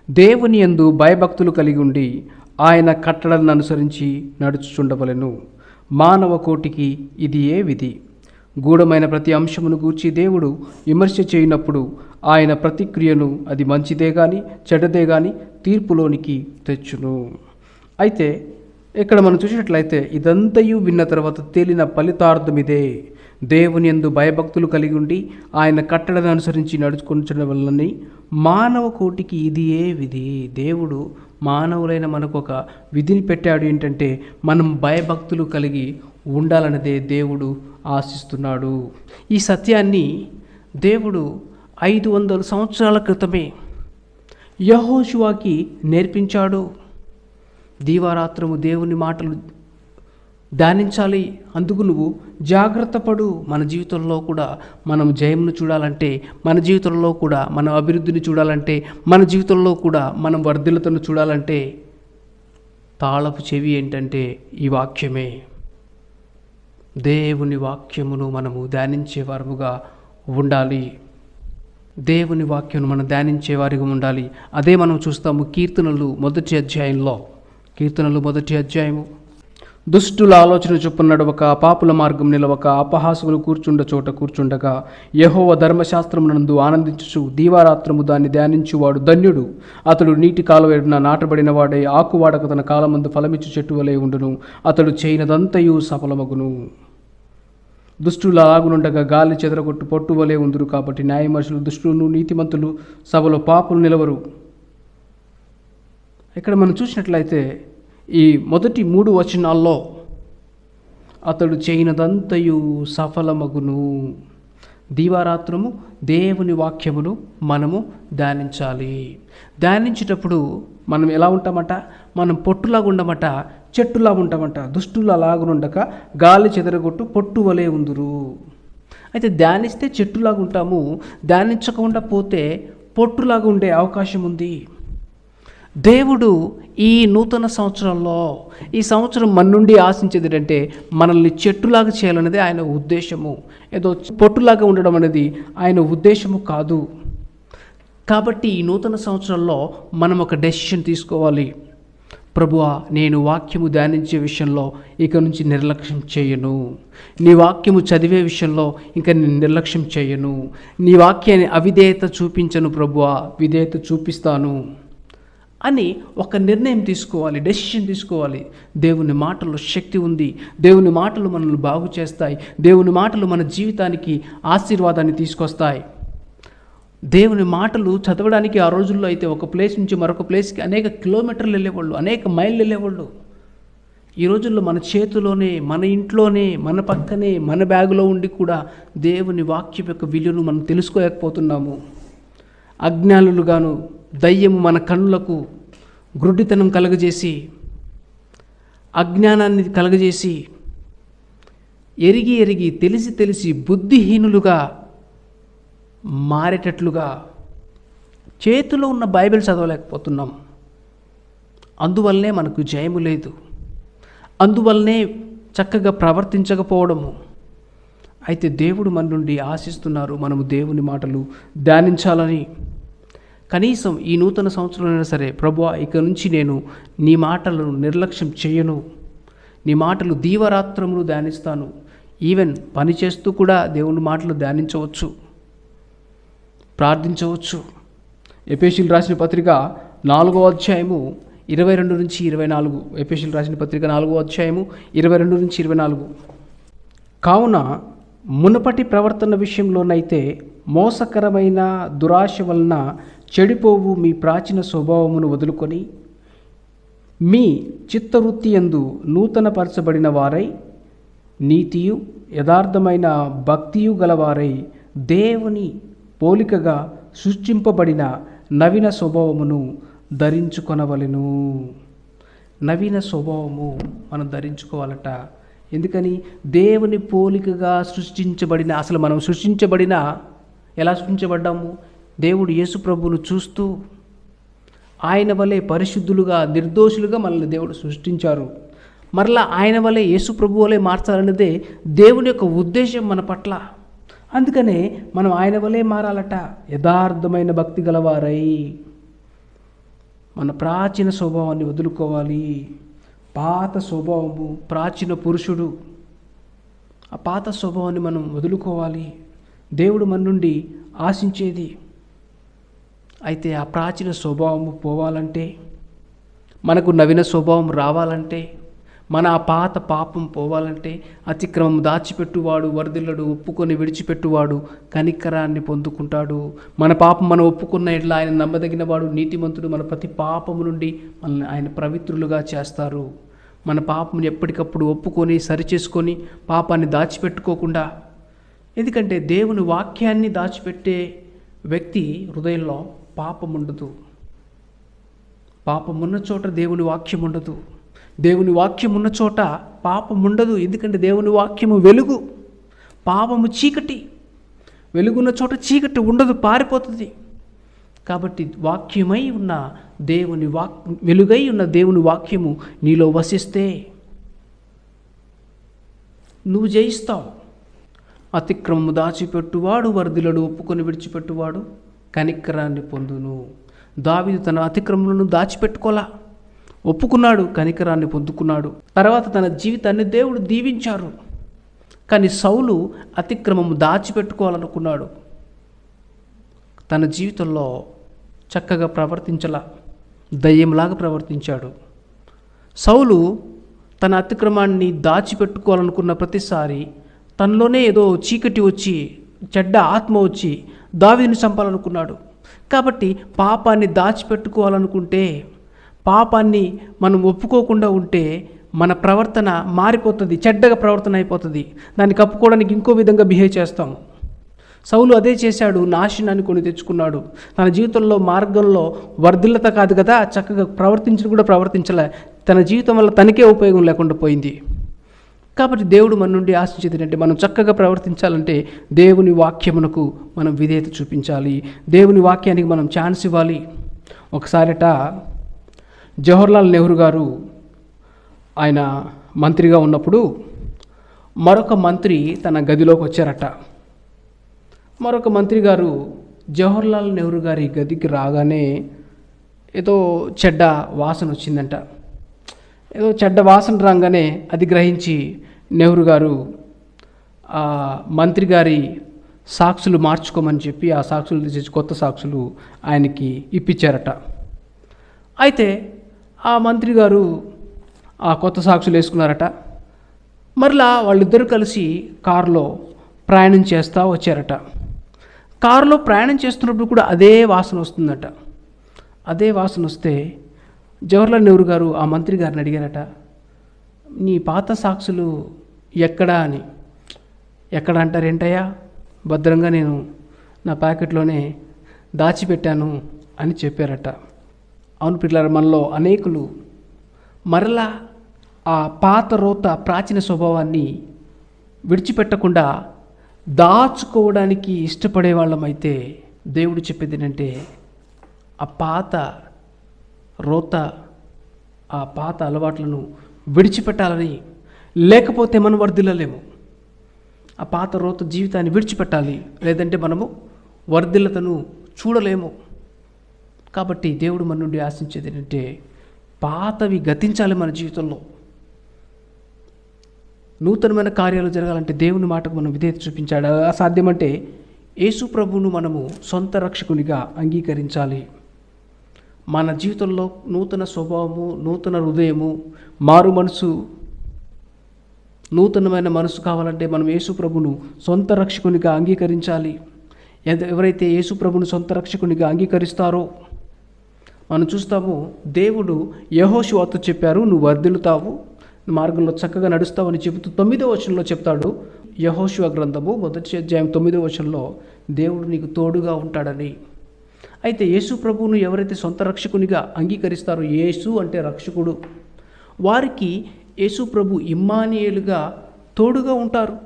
దేవుని యందు భయభక్తులు కలిగి ఉండి ఆయన కట్టడలను అనుసరించి నడుచుచుండవలెను. మానవ కోటికి ఇది ఏ విధి. గూఢమైన ప్రతి అంశమును గూర్చి దేవుడు విమర్శ చేయనప్పుడు ఆయన ప్రతిక్రియను అది మంచిదే కానీ చెడ్డదే కానీ తీర్పులోనికి తెచ్చును. అయితే ఇక్కడ మనం చూసినట్లయితే ఇదంతయు విన్న తర్వాత తేలిన ఫలితార్థం ఇదే, దేవుని యందు భయభక్తులు కలిగి ఉండి ఆయన కట్టడను అనుసరించి నడుచుకుంటున్న వల్లని మానవ కోటికి ఇది ఏ విధి. దేవుడు మానవులైన మనకు ఒక విధిని పెట్టాడు, ఏంటంటే మనం భయభక్తులు కలిగి ఉండాలన్నదే దేవుడు ఆశిస్తున్నాడు. ఈ సత్యాన్ని దేవుడు 500 సంవత్సరాల క్రితమే యెహోషువకి నేర్పించాడు. దీవారాత్రము దేవుని మాటలు ధ్యానించాలి, అందుకు నువ్వు జాగ్రత్త పడు. మన జీవితంలో కూడా మనం జయమును చూడాలంటే, మన జీవితంలో కూడా మన అభివృద్ధిని చూడాలంటే, మన జీవితంలో కూడా మనం వర్ధిల్లతను చూడాలంటే తాళపు చెవి ఏంటంటే ఈ వాక్యమే. దేవుని వాక్యమును మనము ధ్యానించే వారముగా ఉండాలి. దేవుని వాక్యమును మనం ధ్యానించే వారిగా ఉండాలి. అదే మనం చూస్తాము కీర్తనలు 1వ అధ్యాయంలో. కీర్తనలు 1వ అధ్యాయము. దుష్టుల ఆలోచన చొప్పున నడవక, పాపుల మార్గం నిలవక, అపహాసకులు కూర్చుండ చోట కూర్చుండగా, యెహోవా ధర్మశాస్త్రమునందు ఆనందించుచు దీవారాత్రము దాన్ని ధ్యానించువాడు ధన్యుడు. అతడు నీటి కాలువన నాటబడిన వాడై ఆకువాడక తన కాలమందు ఫలమిచ్చు చెట్టు వలె ఉండును. అతడు చేయనదంతయు సఫలమగును. దుష్టులు అలాగునుండగా గాలి చెదరగొట్టు పొట్టు వలె ఉందురు. కాబట్టి న్యాయమనుషులు దుష్టులను, నీతిమంతులు సభలో పాపులు నిలవరు. ఇక్కడ మనం చూసినట్లయితే ఈ మొదటి 3 వచనాల్లో అతడు చేయనదంతయు సఫలమగును. దీవారాత్రము దేవుని వాక్యమును మనము ధ్యానించాలి. ధ్యానించేటప్పుడు మనం ఎలా ఉంటామట? మనం పొట్టులాగా ఉండమట, చెట్టులా ఉంటామట. దుష్టులు అలాగునుండక గాలి చెదరగొట్టు పొట్టు వలె ఉందురు. అయితే ధ్యానిస్తే చెట్టులాగా ఉంటాము, ధ్యానించకుండా పోతే పొట్టులాగా ఉండే అవకాశం ఉంది. దేవుడు ఈ నూతన సంవత్సరంలో, ఈ సంవత్సరం మన నుండి ఆశించేది ఏంటంటే మనల్ని చెట్టులాగా చేయాలనేది ఆయన ఉద్దేశము. ఏదో పొట్టులాగా ఉండడం అనేది ఆయన ఉద్దేశము కాదు. కాబట్టి ఈ నూతన సంవత్సరంలో మనం ఒక డెసిషన్ తీసుకోవాలి. ప్రభువా, నేను వాక్యము ధ్యానించే విషయంలో ఇక నుంచి నిర్లక్ష్యం చేయను. నీ వాక్యము చదివే విషయంలో ఇంకా నేను నిర్లక్ష్యం చేయను. నీ వాక్యాన్ని అవిధేయత చూపించను ప్రభువా, విధేయత చూపిస్తాను అని ఒక నిర్ణయం తీసుకోవాలి, డెసిషన్ తీసుకోవాలి. దేవుని మాటల్లో శక్తి ఉంది. దేవుని మాటలు మనల్ని బాగు చేస్తాయి. దేవుని మాటలు మన జీవితానికి ఆశీర్వాదాన్ని తీసుకొస్తాయి. దేవుని మాటలు చదవడానికి ఆ రోజుల్లో అయితే ఒక ప్లేస్ నుంచి మరొక ప్లేస్కి అనేక కిలోమీటర్లు వెళ్ళేవాళ్ళు, అనేక మైళ్ళు వెళ్ళేవాళ్ళు. ఈ రోజుల్లో మన చేతిలోనే, మన ఇంట్లోనే, మన పక్కనే, మన బ్యాగులో ఉండి కూడా దేవుని వాక్యం యొక్క విలువను మనం తెలుసుకోలేకపోతున్నాము. అజ్ఞానులుగాను దయ్యము మన కన్నులకు గ్రుడ్డితనం కలగజేసి, అజ్ఞానాన్ని కలగజేసి, ఎరిగి తెలిసి బుద్ధిహీనులుగా మారేటట్లుగా చేతిలో ఉన్న బైబిల్ చదవలేకపోతున్నాం. అందువల్లనే మనకు జయము లేదు. అందువల్లనే చక్కగా ప్రవర్తించకపోవడము. అయితే దేవుడు మన నుండి ఆశిస్తున్నారు మనము దేవుని మాటలు ధ్యానించాలని. కనీసం ఈ నూతన సంవత్సరంలో సరే, ప్రభువా, ఇక నుంచి నేను నీ మాటలను నిర్లక్ష్యం చేయను. నీ మాటలు దీవరాత్రములు ధ్యానిస్తాను. ఈవెన్ పని చేస్తూ కూడా దేవుని మాటలు ధ్యానించవచ్చు, ప్రార్థించవచ్చు. ఎఫెసీయులకు రాసిన పత్రిక 4వ అధ్యాయము 22 నుంచి 24. ఎఫెసీయులకు రాసిన పత్రిక 4వ అధ్యాయము 22 నుంచి 24. కావున మునుపటి ప్రవర్తన విషయంలోనైతే మోసకరమైన దురాశ వలన చెడిపోవు మీ ప్రాచీన స్వభావమును వదులుకొని మీ చిత్తవృత్తి యందు నూతనపరచబడిన వారై నీతియు యథార్థమైన భక్తియు గలవారై దేవుని పోలికగా సృష్టింపబడిన నవీన స్వభావమును ధరించుకొనవలెను. నవీన స్వభావము మనం ధరించుకోవాలట. ఎందుకని? దేవుని పోలికగా సృష్టించబడిన, అసలు మనం సృష్టించబడిన, ఎలా సృష్టించబడ్డాము? దేవుడు యేసు ప్రభువును చూస్తూ ఆయన వలె పరిశుద్ధులుగా, నిర్దోషులుగా మనల్ని దేవుడు సృష్టించారు. మరలా ఆయన వలె, యేసు ప్రభు వలె మార్చాలన్నదే దేవుని యొక్క ఉద్దేశం మన పట్ల. అందుకనే మనం ఆయన వలె మారాలట. యథార్థమైన భక్తి గలవారై మన ప్రాచీన స్వభావాన్ని వదులుకోవాలి. పాత స్వభావము, ప్రాచీన పురుషుడు, ఆ పాత స్వభావాన్ని మనం వదులుకోవాలి. దేవుడు మన నుండి ఆశించేది. అయితే ఆ ప్రాచీన స్వభావము పోవాలంటే, మనకు నవీన స్వభావం రావాలంటే, మన ఆ పాత పాపం పోవాలంటే, అతిక్రమం దాచిపెట్టువాడు వర్ధిల్లడు, ఒప్పుకొని విడిచిపెట్టువాడు కనికరాన్ని పొందుకుంటాడు. మన పాపం మనం ఒప్పుకున్న ఎట్లా ఆయన నమ్మదగిన వాడు, నీతిమంతుడు. మన ప్రతి పాపము నుండి మనల్ని ఆయన పవిత్రులుగా చేస్తారు. మన పాపం ఎప్పటికప్పుడు ఒప్పుకొని సరిచేసుకొని పాపాన్ని దాచిపెట్టుకోకుండా. ఎందుకంటే దేవుని వాక్యాన్ని దాచిపెట్టే వ్యక్తి హృదయంలో పాపం ఉండదు. పాపం ఉన్న చోట దేవుని వాక్యం ఉండదు. దేవుని వాక్యం ఉన్న చోట పాపం ఉండదు. ఎందుకంటే దేవుని వాక్యము వెలుగు, పాపము చీకటి. వెలుగున్న చోట చీకటి ఉండదు, పారిపోతుంది. కాబట్టి వాక్యమై ఉన్న దేవుని వెలుగై ఉన్న దేవుని వాక్యము నీలో వసిస్తే నువ్వు జయిస్తావు. అతిక్రమము దాచిపెట్టువాడు వర్ధిల్లడు, ఒప్పుకొని విడిచిపెట్టువాడు కనికరాన్ని పొందును. దావీదు తన అతిక్రమములను దాచిపెట్టుకోలా, ఒప్పుకున్నాడు, కనికరాన్ని పొందుకున్నాడు. తర్వాత తన జీవితాన్ని దేవుడు దీవించారు. కానీ సౌలు అతిక్రమము దాచిపెట్టుకోవాలనుకున్నాడు. తన జీవితంలో చక్కగా ప్రవర్తించలా, దయ్యంలాగా ప్రవర్తించాడు. సౌలు తన అతిక్రమాన్ని దాచిపెట్టుకోవాలనుకున్న ప్రతిసారి తనలోనే ఏదో చీకటి వచ్చి, చెడ్డ ఆత్మ వచ్చి దావీదుని చంపాలనుకున్నాడు. కాబట్టి పాపాన్ని దాచిపెట్టుకోవాలనుకుంటే, పాపాన్ని మనం ఒప్పుకోకుండా ఉంటే మన ప్రవర్తన మారిపోతుంది, చెడ్డగా ప్రవర్తన అయిపోతుంది. దాన్ని కప్పుకోవడానికి ఇంకో విధంగా బిహేవ్ చేస్తాము. సౌలు అదే చేశాడు, నాశనాన్ని కొని తెచ్చుకున్నాడు. తన జీవితంలో మార్గంలో వర్ధిల్లత కాదు కదా, చక్కగా కూడా ప్రవర్తించలే. తన జీవితం వల్ల తనకే ఉపయోగం లేకుండా పోయింది. కాబట్టి దేవుడు మన నుండి ఆశించేది ఏంటంటే, మనం చక్కగా ప్రవర్తించాలంటే దేవుని వాక్యమునకు మనం విధేయత చూపించాలి, దేవుని వాక్యానికి మనం ఛాన్స్ ఇవ్వాలి. ఒకసారిట జవహర్లాల్ నెహ్రూ గారు ఆయన మంత్రిగా ఉన్నప్పుడు మరొక మంత్రి తన గదిలోకి వచ్చారట. మరొక మంత్రి గారు జవహర్లాల్ నెహ్రూ గారి గదికి రాగానే ఏదో చెడ్డ వాసన వచ్చిందంట. ఏదో చెడ్డ వాసన రాగానే అది గ్రహించి నెహ్రూ గారు ఆ మంత్రి గారి సాక్షులు మార్చుకోమని చెప్పి ఆ సాక్షులు తీసేసి కొత్త సాక్షులు ఆయనకి ఇప్పించారట. అయితే ఆ మంత్రి గారు ఆ కొత్త సాక్షులు వేసుకున్నారట. మరలా వాళ్ళిద్దరూ కలిసి కారులో ప్రయాణం చేస్తూ వచ్చారట. కారులో ప్రయాణం చేస్తున్నప్పుడు కూడా అదే వాసన వస్తుందట. అదే వాసన వస్తే జవహర్లాల్ నెహ్రూ గారు ఆ మంత్రి గారిని అడిగారట, నీ పాత సాక్షులు ఎక్కడా అని. ఎక్కడ అంటారేంటయ్యా, భద్రంగా నేను నా ప్యాకెట్లోనే దాచిపెట్టాను అని చెప్పారట. అవును పిల్లలు, మనలో అనేకులు మరలా ఆ పాత రోత ప్రాచీన స్వభావాన్ని విడిచిపెట్టకుండా దాచుకోవడానికి ఇష్టపడే వాళ్ళమైతే దేవుడు చెప్పేది ఏంటంటే, ఆ పాత రోత, ఆ పాత అలవాట్లను విడిచిపెట్టాలని. లేకపోతే మనం వర్ధిల్లలేము. ఆ పాత రోత జీవితాన్ని విడిచిపెట్టాలి, లేదంటే మనము వర్ధిల్లతను చూడలేము. కాబట్టి దేవుడు మన నుండి ఆశించేది ఏంటంటే, పాతవి గతించాలి మన జీవితంలో. నూతనమైన కార్యాలు జరగాలంటే దేవుని మాటకు మనం విధేయత చూపించాడు. అసాధ్యమంటే యేసు ప్రభువును మనము సొంత రక్షకునిగా అంగీకరించాలి. మన జీవితంలో నూతన స్వభావము, నూతన హృదయము, మారు మనసు, నూతనమైన మనసు కావాలంటే మనం యేసు ప్రభువును సొంత రక్షకునిగా అంగీకరించాలి. ఎవరైతే యేసు ప్రభువును సొంత రక్షకునిగా అంగీకరిస్తారో మనం చూస్తాము, దేవుడు యెహోషువతో చెప్పారు, నువ్వు వర్ధిల్లుతావు, మార్గంలో చక్కగా నడుస్తావు అని చెబుతూ 9వ వచనంలో చెప్తాడు. యెహోషువ గ్రంథము 1వ అధ్యాయం 9వ వచనంలో దేవుడు నీకు తోడుగా ఉంటాడని. అయితే యేసు ప్రభువును ఎవరైతే సొంత రక్షకునిగా అంగీకరిస్తారో, యేసు అంటే రక్షకుడు, వారికి యేసు ప్రభు ఇమ్మానుయేలుగా తోడుగా ఉంటారు.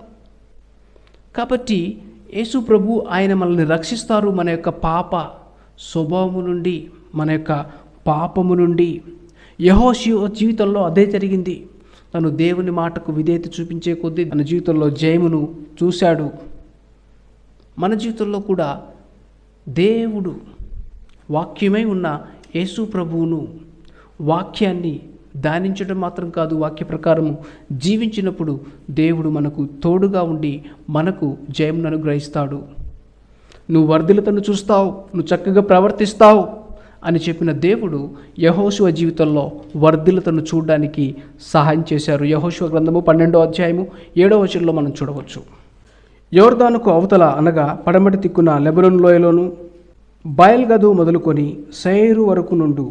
కాబట్టి యేసు ప్రభు ఆయన మనల్ని రక్షిస్తారు, మన యొక్క పాప స్వభావము నుండి, మన యొక్క పాపము నుండి. యెహోషువ జీవితంలో అదే జరిగింది. తను దేవుని మాటకు విధేయత చూపించే కొద్దీ తన జీవితంలో జయమును చూశాడు. మన జీవితంలో కూడా దేవుడు వాక్యమై ఉన్న యేసు ప్రభువును, వాక్యాన్ని ధ్యానించడం మాత్రం కాదు, వాక్య ప్రకారము జీవించినప్పుడు దేవుడు మనకు తోడుగా ఉండి మనకు జయమును అనుగ్రహిస్తాడు. నువ్వు వర్ధిల్లతను చూస్తావు, నువ్వు చక్కగా ప్రవర్తిస్తావు అని చెప్పిన దేవుడు యెహోషువ జీవితంలో వర్ధిల్లతను చూడడానికి సహాయం చేశారు. యెహోషువ గ్రంథము 12వ అధ్యాయము 7వ వచనంలో మనం చూడవచ్చు. యోర్దానుకు అవతల అనగా పడమటి దిక్కున లెబనోను లోయలోను, బయల్గదు మొదలుకొని సైరు వరకు నుండు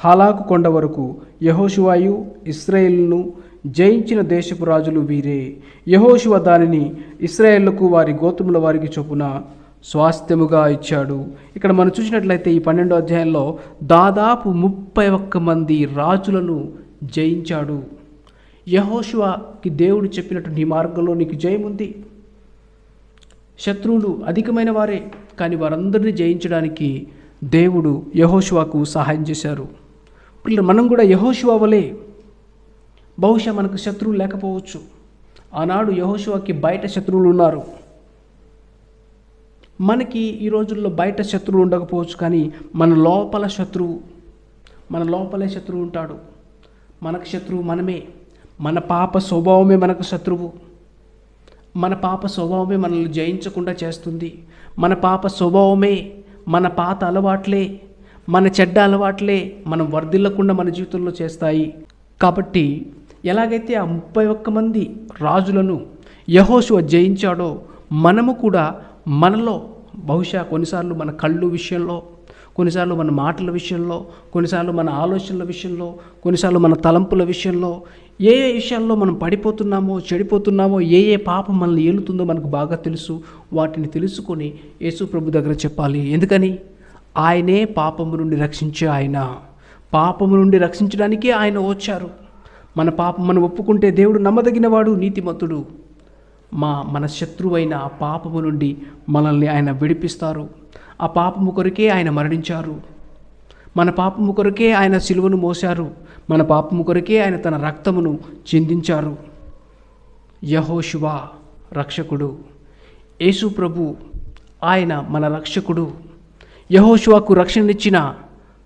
హాలాకు కొండ వరకు యెహోషువయు ఇశ్రాయేలును జయించిన దేశపు రాజులు వీరే. యెహోషువ దానిని ఇశ్రాయేలుకు వారి గోత్రముల వారికి చొప్పున స్వాస్థ్యముగా ఇచ్చాడు. ఇక్కడ మనం చూసినట్లయితే ఈ 12వ అధ్యాయంలో దాదాపు 31 మంది రాజులను జయించాడు. యెహోషువకి దేవుడు చెప్పినట్టు నీ మార్గంలో నీకు జయం ఉంది. శత్రువులు అధికమైన వారే, కానీ వారందరినీ జయించడానికి దేవుడు యెహోషువకు సహాయం చేశారు. మనం కూడా యెహోషువ వలె, బహుశా మనకు శత్రువులు లేకపోవచ్చు. ఆనాడు యెహోషువకి బయట శత్రువులు ఉన్నారు. మనకి ఈ రోజుల్లో బయట శత్రువు ఉండకపోవచ్చు, కానీ మన లోపలే శత్రువు ఉంటాడు. మనకు శత్రువు మనమే. మన పాప స్వభావమే మనకు శత్రువు. మన పాప స్వభావమే మనల్ని జయించకుండా చేస్తుంది. మన పాప స్వభావమే, మన పాత అలవాట్లే, మన చెడ్డ అలవాట్లే మనం వర్ధిల్లకుండా మన జీవితంలో చేస్తాయి. కాబట్టి ఎలాగైతే ఆ 31 మంది రాజులను యెహోషువ జయించాడో మనము కూడా మనలో బహుశా కొన్నిసార్లు మన కళ్ళు విషయంలో, కొన్నిసార్లు మన మాటల విషయంలో, కొన్నిసార్లు మన ఆలోచనల విషయంలో, కొన్నిసార్లు మన తలంపుల విషయంలో, ఏ ఏ విషయాల్లో మనం పడిపోతున్నామో, చెడిపోతున్నామో, ఏ ఏ పాపం మనల్ని ఏలుతుందో మనకు బాగా తెలుసు. వాటిని తెలుసుకొని యేసు ప్రభు దగ్గర చెప్పాలి. ఎందుకని? ఆయనే పాపము నుండి రక్షించే ఆయన. పాపము నుండి రక్షించడానికే ఆయన వచ్చారు. మన పాపం మనం ఒప్పుకుంటే దేవుడు నమ్మదగినవాడు, నీతిమంతుడు. మన శత్రువైన ఆ పాపము నుండి మనల్ని ఆయన విడిపిస్తారు. ఆ పాపము కొరకే ఆయన మరణించారు. మన పాపము కొరకే ఆయన సిలువను మోశారు. మన పాపము కొరకే ఆయన తన రక్తమును చిందించారు. యెహోషువ రక్షకుడు, యేసు ప్రభు ఆయన మన రక్షకుడు. యెహోషువకు రక్షణనిచ్చిన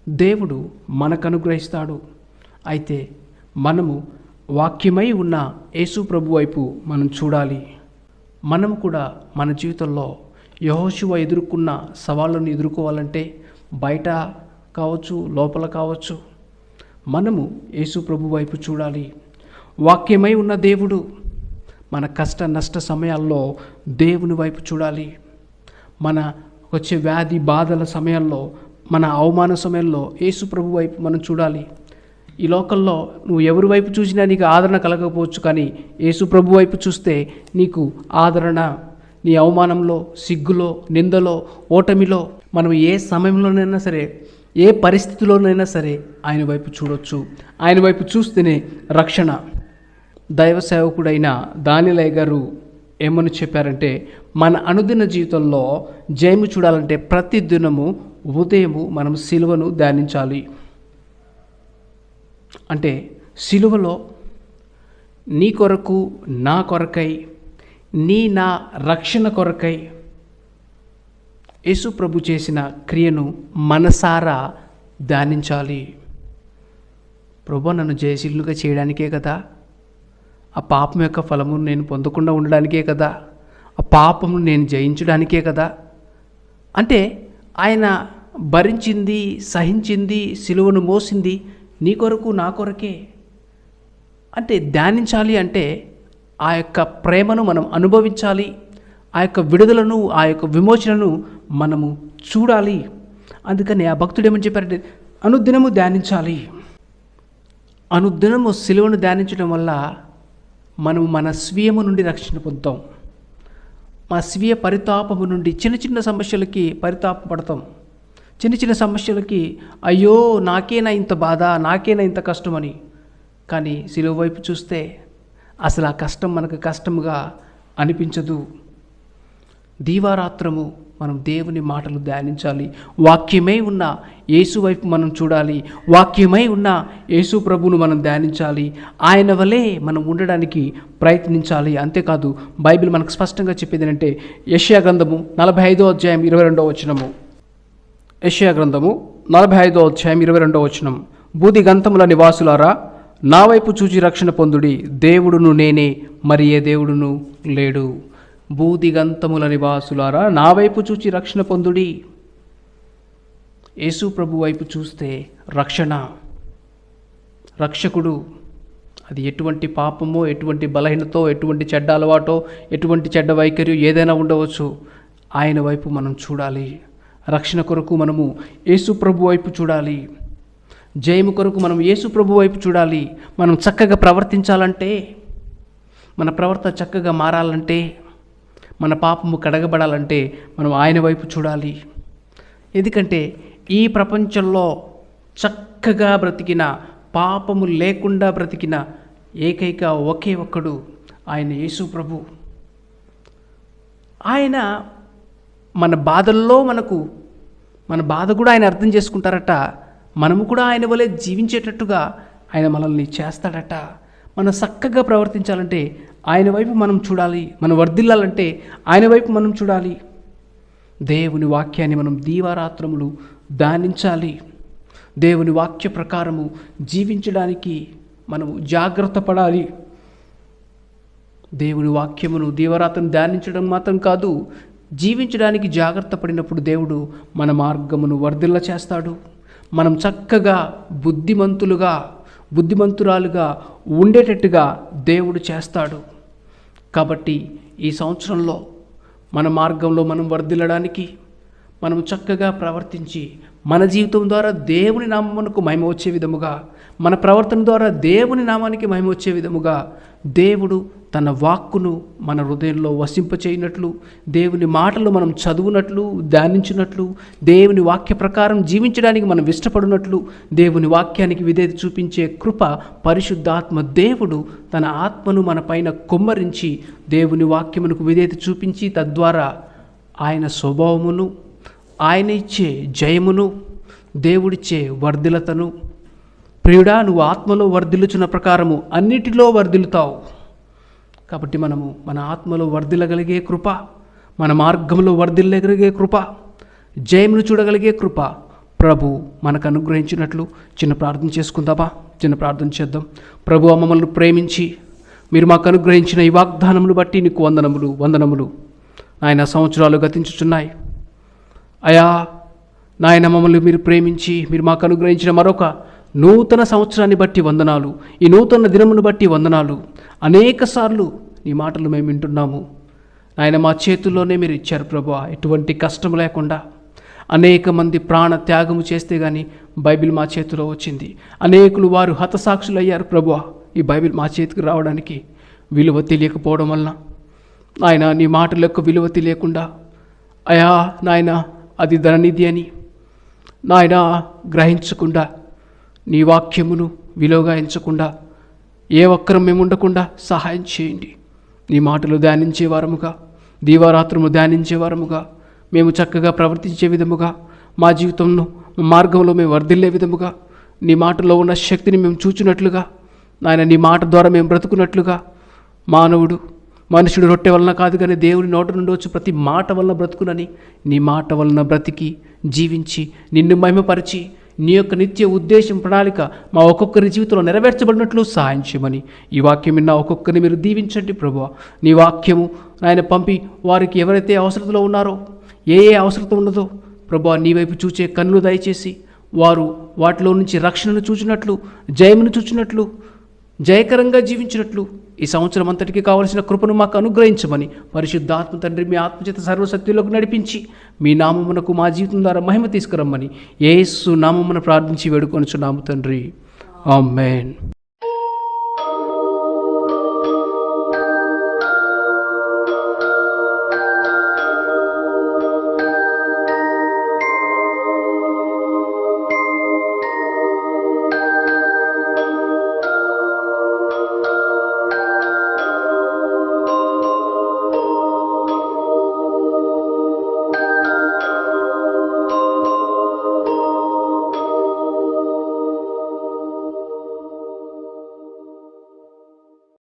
దేవుడు మనకు అనుగ్రహిస్తాడు. అయితే మనము వాక్యమై ఉన్న యేసు ప్రభు వైపు మనం చూడాలి. మనము కూడా మన జీవితంలో యెహోషువ ఎదుర్కొన్న సవాళ్ళను ఎదుర్కోవాలంటే బయట కావచ్చు, లోపల కావచ్చు, మనము యేసు ప్రభు వైపు చూడాలి. వాక్యమై ఉన్న దేవుడు మన కష్ట నష్ట సమయాల్లో దేవుని వైపు చూడాలి. మన వచ్చే వ్యాధి బాధల సమయాల్లో, మన అవమాన సమయంలో యేసు ప్రభు వైపు మనం చూడాలి. ఈ లోకంలో నువ్వు ఎవరి వైపు చూసినా నీకు ఆదరణ కలగకపోవచ్చు, కానీ యేసు ప్రభు వైపు చూస్తే నీకు ఆదరణ. నీ అవమానంలో, సిగ్గులో, నిందలో, ఓటమిలో, మనం ఏ సమయంలోనైనా సరే, ఏ పరిస్థితిలోనైనా సరే ఆయన వైపు చూడొచ్చు. ఆయన వైపు చూస్తేనే రక్షణ. దైవ సేవకుడైన దానియేలు గారు ఏమని చెప్పారంటే, మన అనుదిన జీవితంలో జయము చూడాలంటే ప్రతి దినము ఉదయము మనం సిలువను ధ్యానించాలి. అంటే సిలువలో నీ కొరకు, నా కొరకై, నా రక్షణ కొరకై యేసు ప్రభు చేసిన క్రియను మనసారా ధ్యానించాలి. ప్రభు నన్ను జయశీలుగా చేయడానికే కదా, ఆ పాపం యొక్క ఫలము నేను పొందకుండా ఉండడానికే కదా, ఆ పాపము నేను జయించడానికే కదా. అంటే ఆయన భరించింది, సహించింది, సిలువను మోసింది నీ కొరకు, నా కొరకే. అంటే ధ్యానించాలి అంటే ఆ యొక్క ప్రేమను మనం అనుభవించాలి. ఆ యొక్క విడుదలను, ఆ యొక్క విమోచనను మనము చూడాలి. అందుకని ఆ భక్తుడు ఏమని చెప్పారంటే, అనుదినము ధ్యానించాలి. అనుదినము సిలువను ధ్యానించడం వల్ల మనము మన స్వీయము నుండి రక్షణ పొందుతాం. మా స్వీయ పరితాపము నుండి చిన్న చిన్న సమస్యలకి పరితాపపడతాం. చిన్న చిన్న సమస్యలకి అయ్యో నాకేనా ఇంత బాధ, నాకేనా ఇంత కష్టమని. కానీ సిలువ వైపు చూస్తే అసలు ఆ కష్టం మనకు కష్టముగా అనిపించదు. దీవారాత్రము మనం దేవుని మాటలు ధ్యానించాలి. వాక్యమై ఉన్న యేసు వైపు మనం చూడాలి. వాక్యమై ఉన్న యేసు ప్రభువును మనం ధ్యానించాలి. ఆయన వలె మనం ఉండడానికి ప్రయత్నించాలి. అంతేకాదు బైబిల్ మనకు స్పష్టంగా చెప్పేది ఏంటంటే, యెషయా గ్రంథము 45వ అధ్యాయం 22వ వచనము. యెషయా గ్రంథము 45వ అధ్యాయం 22వ వచనం. బూది గంతముల నివాసులారా, నా వైపు చూచి రక్షణ పొందుడి. దేవుడును నేనే, మరి ఏ దేవుడును లేడు. బూది గంతముల నివాసులారా, నా వైపు చూచి రక్షణ పొందుడి. యేసు ప్రభు వైపు చూస్తే రక్షణ. రక్షకుడు అది ఎటువంటి పాపమో, ఎటువంటి బలహీనతో, ఎటువంటి చెడ్డ అలవాటో, ఎటువంటి చెడ్డ వైఖరి ఏదైనా ఉండవచ్చు, ఆయన వైపు మనం చూడాలి. రక్షణ కొరకు మనము యేసు ప్రభు వైపు చూడాలి. జయము కొరకు మనం యేసు ప్రభు వైపు చూడాలి. మనం చక్కగా ప్రవర్తించాలంటే, మన ప్రవర్తన చక్కగా మారాలంటే, మన పాపము కడగబడాలంటే మనం ఆయన వైపు చూడాలి. ఎందుకంటే ఈ ప్రపంచంలో చక్కగా బ్రతికిన, పాపము లేకుండా బ్రతికిన ఏకైక ఒకే ఒక్కడు ఆయన యేసు ప్రభు. ఆయన మన బాధల్లో మన బాధ కూడా ఆయన అర్థం చేసుకుంటారట. మనము కూడా ఆయన వలె జీవించేటట్టుగా ఆయన మనల్ని చేస్తాడట. మనం చక్కగా ప్రవర్తించాలంటే ఆయన వైపు మనం చూడాలి. మనం వర్ధిల్లాలంటే ఆయన వైపు మనం చూడాలి. దేవుని వాక్యాన్ని మనం దీవారాత్రములు ధ్యానించాలి. దేవుని వాక్య ప్రకారము జీవించడానికి మనము జాగ్రత్త పడాలి. దేవుని వాక్యమును దీవారాత్రం ధ్యానించడం మాత్రం కాదు, జీవించడానికి జాగ్రత్త పడినప్పుడు దేవుడు మన మార్గమును వర్ధిల్ల చేస్తాడు. మనం చక్కగా బుద్ధిమంతురాలుగా ఉండేటట్టుగా దేవుడు చేస్తాడు. కాబట్టి ఈ సంవత్సరంలో మన మార్గంలో మనం వర్ధిల్లడానికి మనం చక్కగా ప్రవర్తించి మన జీవితం ద్వారా దేవుని నామమునకు మహిమ వచ్చే విధముగా, మన ప్రవర్తన ద్వారా దేవుని నామానికి మహిమ వచ్చే విధముగా దేవుడు తన వాక్కును మన హృదయంలో వసింపచేయనట్లు, దేవుని మాటలు మనం చదువునట్లు, ధ్యానించినట్లు, దేవుని వాక్య ప్రకారం జీవించడానికి మనం ఇష్టపడినట్లు, దేవుని వాక్యానికి విధేయత చూపించే కృప పరిశుద్ధాత్మ దేవుడు తన ఆత్మను మన పైన కుమ్మరించి దేవుని వాక్యమునకు విధేయత చూపించి తద్వారా ఆయన స్వభావమును, ఆయన ఇచ్చే జయమును, దేవుడిచ్చే వర్ధిలతను, ప్రియుడా నువ్వు ఆత్మలో వర్ధిల్లుచున్న ప్రకారము అన్నిటిలో వర్ధిల్లుతావు. కాబట్టి మనము మన ఆత్మలో వర్ధిల్లగలిగే కృప, మన మార్గంలో వర్ధిల్లగలిగే కృప, జయమును చూడగలిగే కృప ప్రభు మనకు అనుగ్రహించినట్లు చిన్న ప్రార్థన చేసుకుందామా? చిన్న ప్రార్థన చేద్దాం. ప్రభు మమ్మల్ని ప్రేమించి మీరు మాకు అనుగ్రహించిన ఈ వాగ్దానములు బట్టి నీకు వందనములు వందనములు. ఆయన సంవత్సరాలు గతించుచున్నాయి అయా. నాయన మమ్మల్ని మీరు ప్రేమించి మీరు మాకు అనుగ్రహించిన మరొక నూతన సంవత్సరాన్ని బట్టి వందనాలు. ఈ నూతన దినమును బట్టి వందనాలు. అనేక సార్లు నీ మాటలు మేము వింటున్నాము. ఆయన మా చేతుల్లోనే మీరు ఇచ్చారు ప్రభువా, ఎటువంటి కష్టం లేకుండా. అనేక మంది ప్రాణ త్యాగము చేస్తే కానీ బైబిల్ మా చేతిలో వచ్చింది. అనేకులు వారు హతసాక్షులు అయ్యారు ప్రభువా, ఈ బైబిల్ మా చేతికి రావడానికి విలువ తెలియకపోవడం వలన. ఆయన నీ మాటల యొక్క విలువ తెలియకుండా అయా నాయన అది ధననిధి అని నాయన గ్రహించకుండా, నీ వాక్యమును విలువగా ఎంచకుండా ఏ ఒక్కరం మేము ఉండకుండా సహాయం చేయండి. నీ మాటలు ధ్యానించే వారముగా, దీవారాత్రము ధ్యానించే వారముగా, మేము చక్కగా ప్రవర్తించే విధముగా, మా జీవితంలో మార్గంలో మేము వర్ధిల్లే విధముగా, నీ మాటలో ఉన్న శక్తిని మేము చూచినట్లుగా, నాయన నీ మాట ద్వారా మేము బ్రతుకున్నట్లుగా. మనుషుడు రొట్టె వలన కాదు కానీ దేవుని నోట నుండి వచ్చి ప్రతి మాట వలన బ్రతుకునని, నీ మాట వలన బ్రతికి జీవించి నిన్ను మహిమపరిచి నీ యొక్క నిత్య ఉద్దేశం ప్రణాళిక మా ఒక్కొక్కరి జీవితంలో నెరవేర్చబడినట్లు సహాయం చేయమని ఈ వాక్యం విన్న ఒక్కొక్కరిని మీరు దీవించండి ప్రభువా. నీ వాక్యము ఆయన పంపి వారికి ఎవరైతే అవసరతలో ఉన్నారో, ఏ అవసరత ఉన్నదో ప్రభువా, నీ వైపు చూచే కన్నులు దయచేసి వారు వాటిలో నుంచి రక్షణను చూచినట్లు, జయమును చూచినట్లు, జయకరంగా జీవించినట్లు ఈ సంవత్సరం అంతటికి కావలసిన కృపను మాకు అనుగ్రహించమని పరిశుద్ధాత్మ తండ్రి మీ ఆత్మచేత సర్వశక్తిలోకి నడిపించి మీ నామమునకు మా జీవితం ద్వారా మహిమ తీసుకురమ్మని యేసు నామమున ప్రార్థించి వేడుకొనుచున్నాము తండ్రి. ఆమేన్.